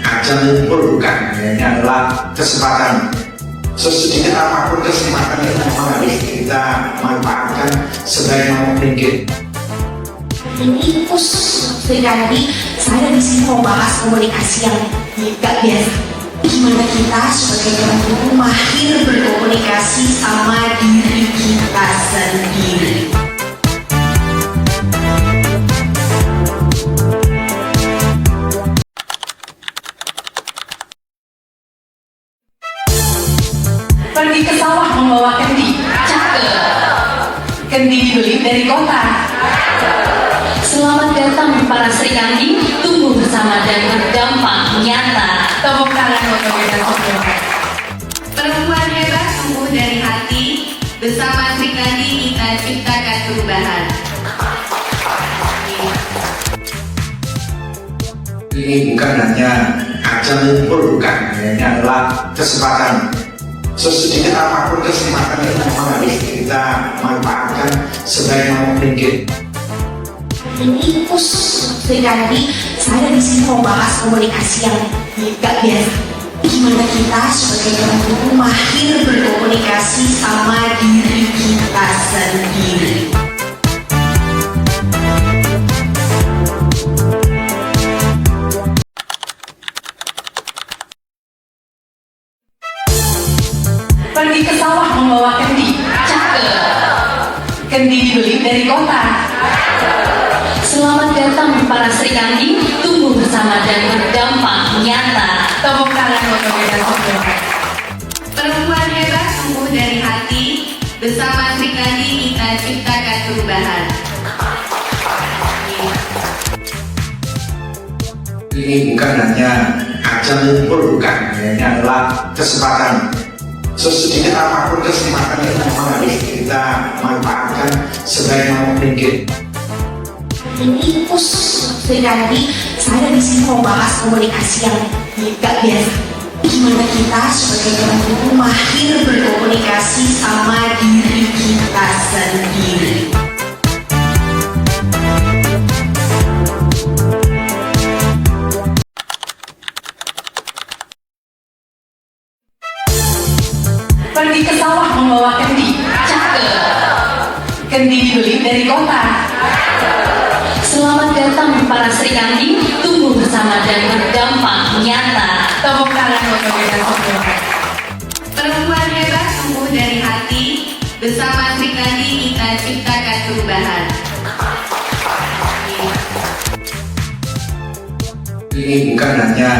ajang ngumpul, bukan, ini adalah kesempatan. Sesedikit apapun kesempatan itu memang harus kita manfaatkan sebaik mungkin. Ini pus Sri Kandi, saya di sini mau bahas komunikasi yang gak biasa. Gimana kita sebagai orang tua mahir berkomunikasi sama diri kita sendiri. Pergi ke sawah membawa kendi. Cakep. Kendi dibeli dari kota. Selamat datang para Sri Kandi, tumbuh bersama dan berdampak nyata. Tepuk tangan untuk kita semua. Perempuan hebat tumbuh dari hati. Bersama Sri Kandi kita ciptakan perubahan. Ini bukan hanya ajang ngumpul, bukan, ini adalah kesempatan. Sesedikit apapun kesempatan itu memang harus kita manfaatkan sebaik mungkin. Ini pus Sri Kandi, saya di sini mau bahas komunikasi yang gak biasa. Gimana kita sebagai orang tua mahir berkomunikasi sama diri kita sendiri. Pergi ke sawah membawa kendi. Cakep. Kendi dibeli dari kota. Selamat datang para Sri Kandi, tumbuh bersama dan berdampak nyata. Tepuk tangan untuk kita semua. Perempuan hebat tumbuh dari hati. Bersama Sri Kandi kita ciptakan perubahan. Ini bukan hanya ajang ngumpul, bukan, ini adalah kesempatan. Sesedikit apapun kesempatan itu memang harus kita manfaatkan sebaik mungkin. Ini pus Sri Kandi, saya di sini mau bahas komunikasi yang gak biasa. Gimana kita sebagai orang tua mahir berkomunikasi sama diri kita sendiri. Pergi ke sawah membawa kendi. Kendi dibeli dari kota. Selamat datang para Sri Kandi, tumbuh bersama dan berdampak nyata. Tepuk tangan untuk kita semua. Perempuan hebat tumbuh dari hati. Bersama Sri Kandi kita ciptakan perubahan. Ini bukan hanya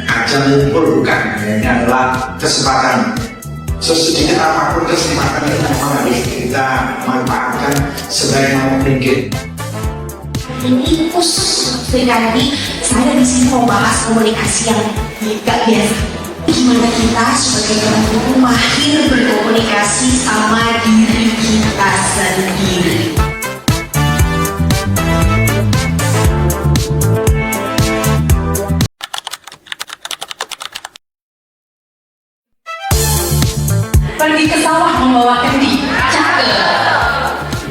ajang ngumpul, bukan, ini adalah kesempatan. Sesedikit apapun kesempatan itu memang harus kita manfaatkan sebaik mungkin. Ini Sri Kandi, saya di sini mau bahas komunikasi yang gak biasa. Gimana kita sebagai orang tua mahir berkomunikasi sama diri kita sendiri. Pergi ke sawah membawa kendi.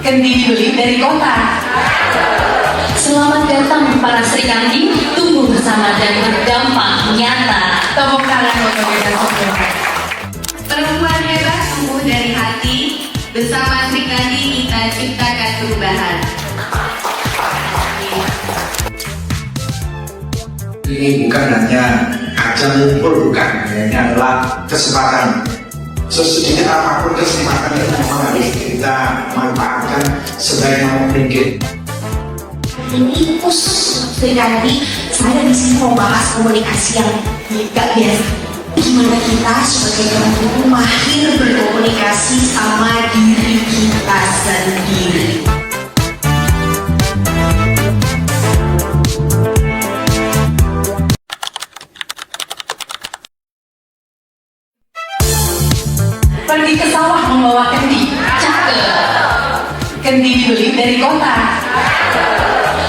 Kendi dibeli dari kota. Selamat datang para Sri Kandi, tumbuh bersama dan berdampak nyata. Tepuk tangan untuk kita semua. Perempuan hebat tumbuh dari hati. Bersama Sri Kandi kita ciptakan perubahan. Ini bukan hanya ajang ngumpul, bukan, ini adalah kesempatan. Sesedikit apapun kesempatan itu memang harus kita manfaatkan sebaik mungkin. Ini Sri Kandi, saya di sini mau bahas komunikasi yang gak biasa. Gimana kita sebagai orang tua mahir berkomunikasi sama diri kita sendiri. Pergi ke sawah membawa kendi. Kendi dibeli dari kota.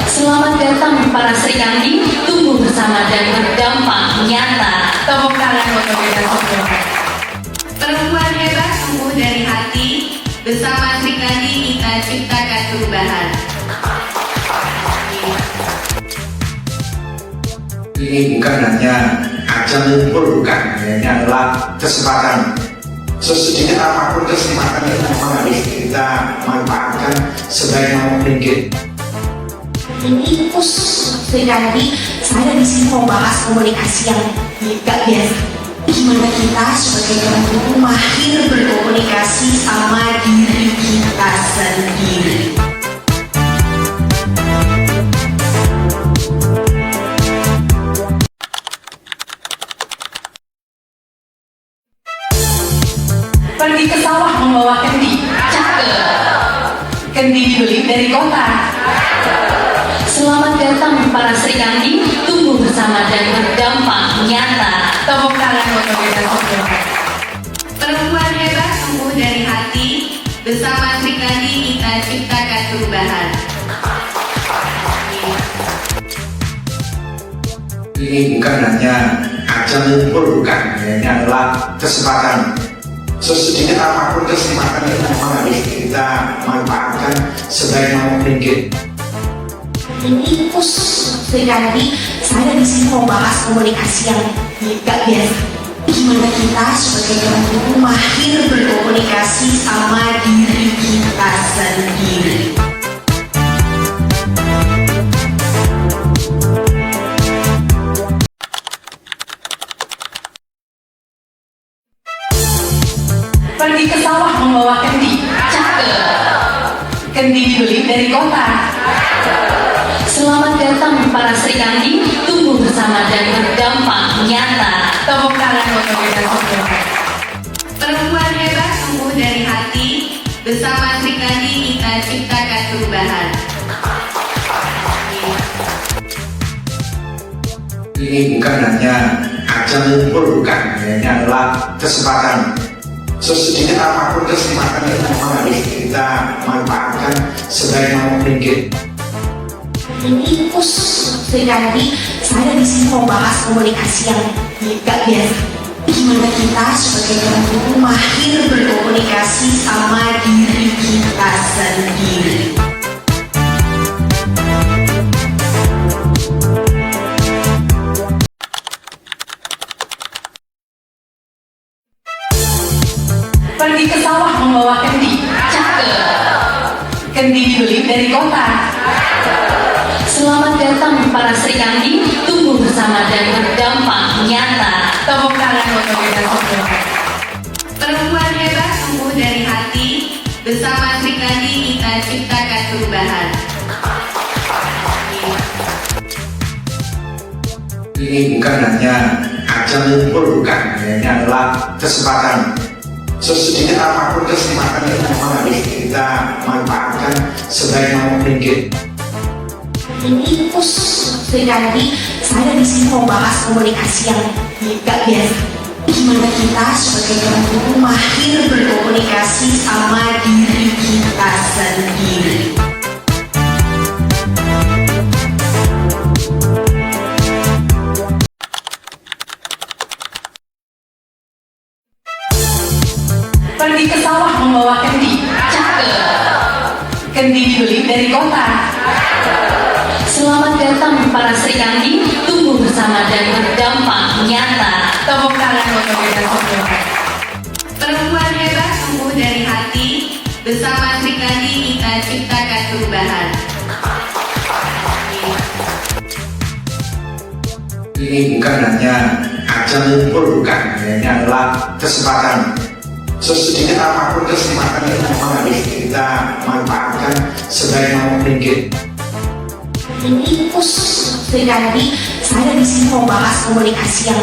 Selamat datang para Sri Kandi, tumbuh bersama dan berdampak nyata. Tepuk tangan untuk kita semua. Perempuan hebat tumbuh dari hati. Bersama Sri Kandi kita ciptakan perubahan. Ini bukan hanya ajang ngumpul, bukan, ini adalah kesempatan. Sesedikit apapun kesempatan itu memang harus kita manfaatkan sebaik mungkin. Ini Sri Kandi, saya di sini mau bahas komunikasi yang gak biasa. Gimana kita sebagai orang tua mahir berkomunikasi sama diri kita sendiri. Pergi ke sawah membawa kendi. Kendi dibeli dari kota. Selamat datang para Sri Kandi, tumbuh bersama dan berdampak nyata. Tepuk tangan untuk kita semua. Perempuan hebat tumbuh dari hati. Bersama Sri Kandi kita ciptakan perubahan. Ini bukan hanya ajang ngumpul, bukan, ini adalah kesempatan. Sesedikit apapun kesempatan itu memang harus kita manfaatkan sebaik mungkin. Ini Sri Kandi, saya di sini mau bahas komunikasi yang gak biasa. Gimana kita sebagai orang tua mahir berkomunikasi sama diri kita sendiri. Pergi ke sawah membawa kendi. Kendi dibeli dari kota. Selamat datang para Sri Kandi, tumbuh bersama dan berdampak nyata. Tepuk tangan untuk kita semua. Perempuan hebat tumbuh dari hati. Bersama Sri Kandi kita ciptakan perubahan. Ini bukan hanya ajang ngumpul, bukan, ini adalah kesempatan. Sesedikit apapun kesempatan itu memang harus kita manfaatkan sebaik mungkin. Ini Sri Kandi, saya di sini mau bahas komunikasi yang gak biasa. Gimana kita sebagai orang tua mahir berkomunikasi sama diri kita sendiri. Pergi ke sawah membawa kendi. Cakep. Kendi dibeli dari kota. Selamat datang para Sri Kandi, tumbuh bersama dan berdampak nyata. Tepuk tangan untuk kita semua. Perempuan hebat tumbuh dari hati. Bersama Sri Kandi kita ciptakan perubahan. Ini bukan hanya ajang ngumpul, bukan, ini adalah kesempatan. Sesedikit apapun kesempatan itu memang harus kita manfaatkan sebaik mungkin. Ini pus Sri Kandi, saya di sini mau bahas komunikasi yang gak biasa. Gimana kita sebagai orang tua mahir berkomunikasi sama diri kita sendiri. Pergi ke sawah membawa kendi. Cakep. Kendi dibeli dari kota. Selamat datang para Sri Kandi, tumbuh bersama dan berdampak nyata. Tepuk tangan untuk kita semua. Perempuan hebat tumbuh dari hati. Bersama Sri Kandi kita ciptakan perubahan. Ini bukan hanya ajang ngumpul, bukan, ini adalah kesempatan. Sesedikit apapun kesempatan itu memang harus kita manfaatkan sebaik mungkin. Ini pus Sri Kandi, saya di sini mau bahas komunikasi yang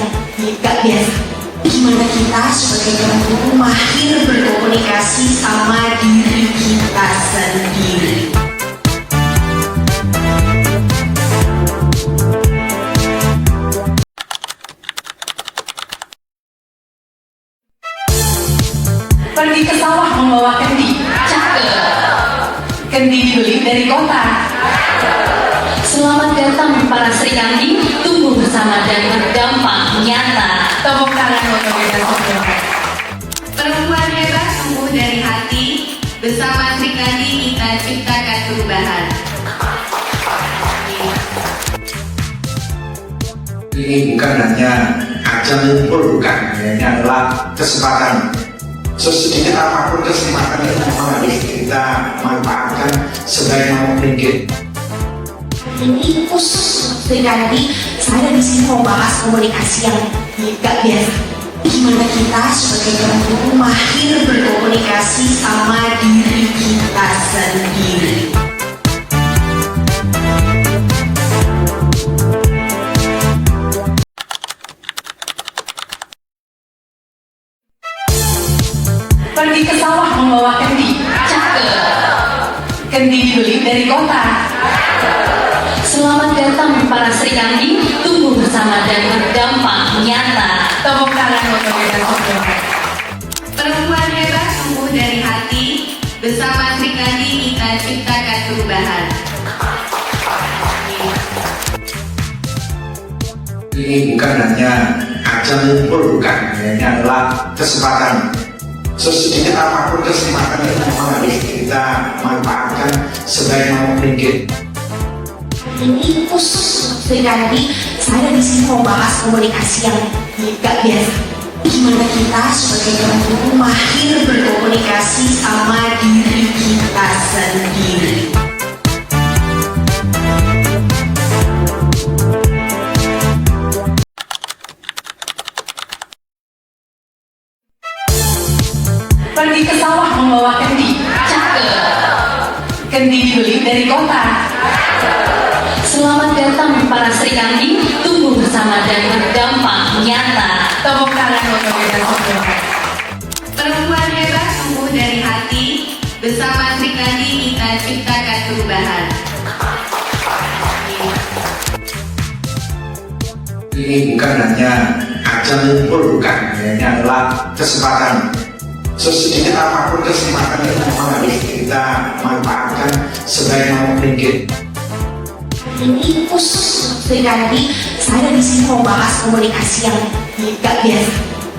gak biasa. Gimana kita sebagai orang tua mahir berkomunikasi sama diri kita sendiri. Pergi ke sawah membawa kendi. Cakep. Kendi dibeli dari kota. Selamat datang para Sri Kandi, tumbuh bersama dan berdampak nyata. Tepuk tangan untuk kita semua. Perempuan hebat tumbuh dari hati. Bersama Sri Kandi kita ciptakan perubahan. Ini bukan hanya ajang ngumpul, bukan, ini adalah kesempatan. Sesedikit apapun kesempatan itu memang harus kita manfaatkan sebaik mungkin. Ini pus Sri Kandi, saya di sini mau bahas komunikasi yang gak biasa. Gimana kita sebagai orang tua mahir berkomunikasi sama diri kita sendiri. Pergi ke sawah membawa kendi. Cakep. Kendi dibeli dari kota. Selamat datang para Sri Kandi, tumbuh bersama dan berdampak nyata. Tepuk tangan untuk kita semua. Perempuan hebat tumbuh dari hati. Bersama Sri Kandi kita ciptakan perubahan. Ini bukan hanya ajang ngumpul, bukan, ini adalah kesempatan. Sesedikit apapun kesempatan itu memang harus kita manfaatkan sebaik mungkin. Ini pus Sri Kandi, saya di sini mau bahas komunikasi yang gak biasa. Gimana kita sebagai orang tua mahir berkomunikasi sama diri kita sendiri. Pergi ke sawah membawa kendi. Cakep. Kendi dibeli dari kota. Selamat datang para Sri Kandi, tumbuh bersama dan berdampak nyata. Tepuk tangan untuk kita semua. Perempuan hebat tumbuh dari hati. Bersama Sri Kandi kita ciptakan perubahan. Ini bukan hanya ajang ngumpul, bukan, ini adalah kesempatan. Sesedikit apapun kesempatan itu memang harus kita manfaatkan sebaik mungkin. Ini pus Sri Kandi, saya di sini mau bahas komunikasi yang gak biasa.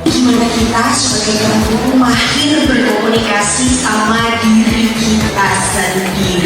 Gimana kita sebagai orang tua mahir berkomunikasi sama diri kita sendiri.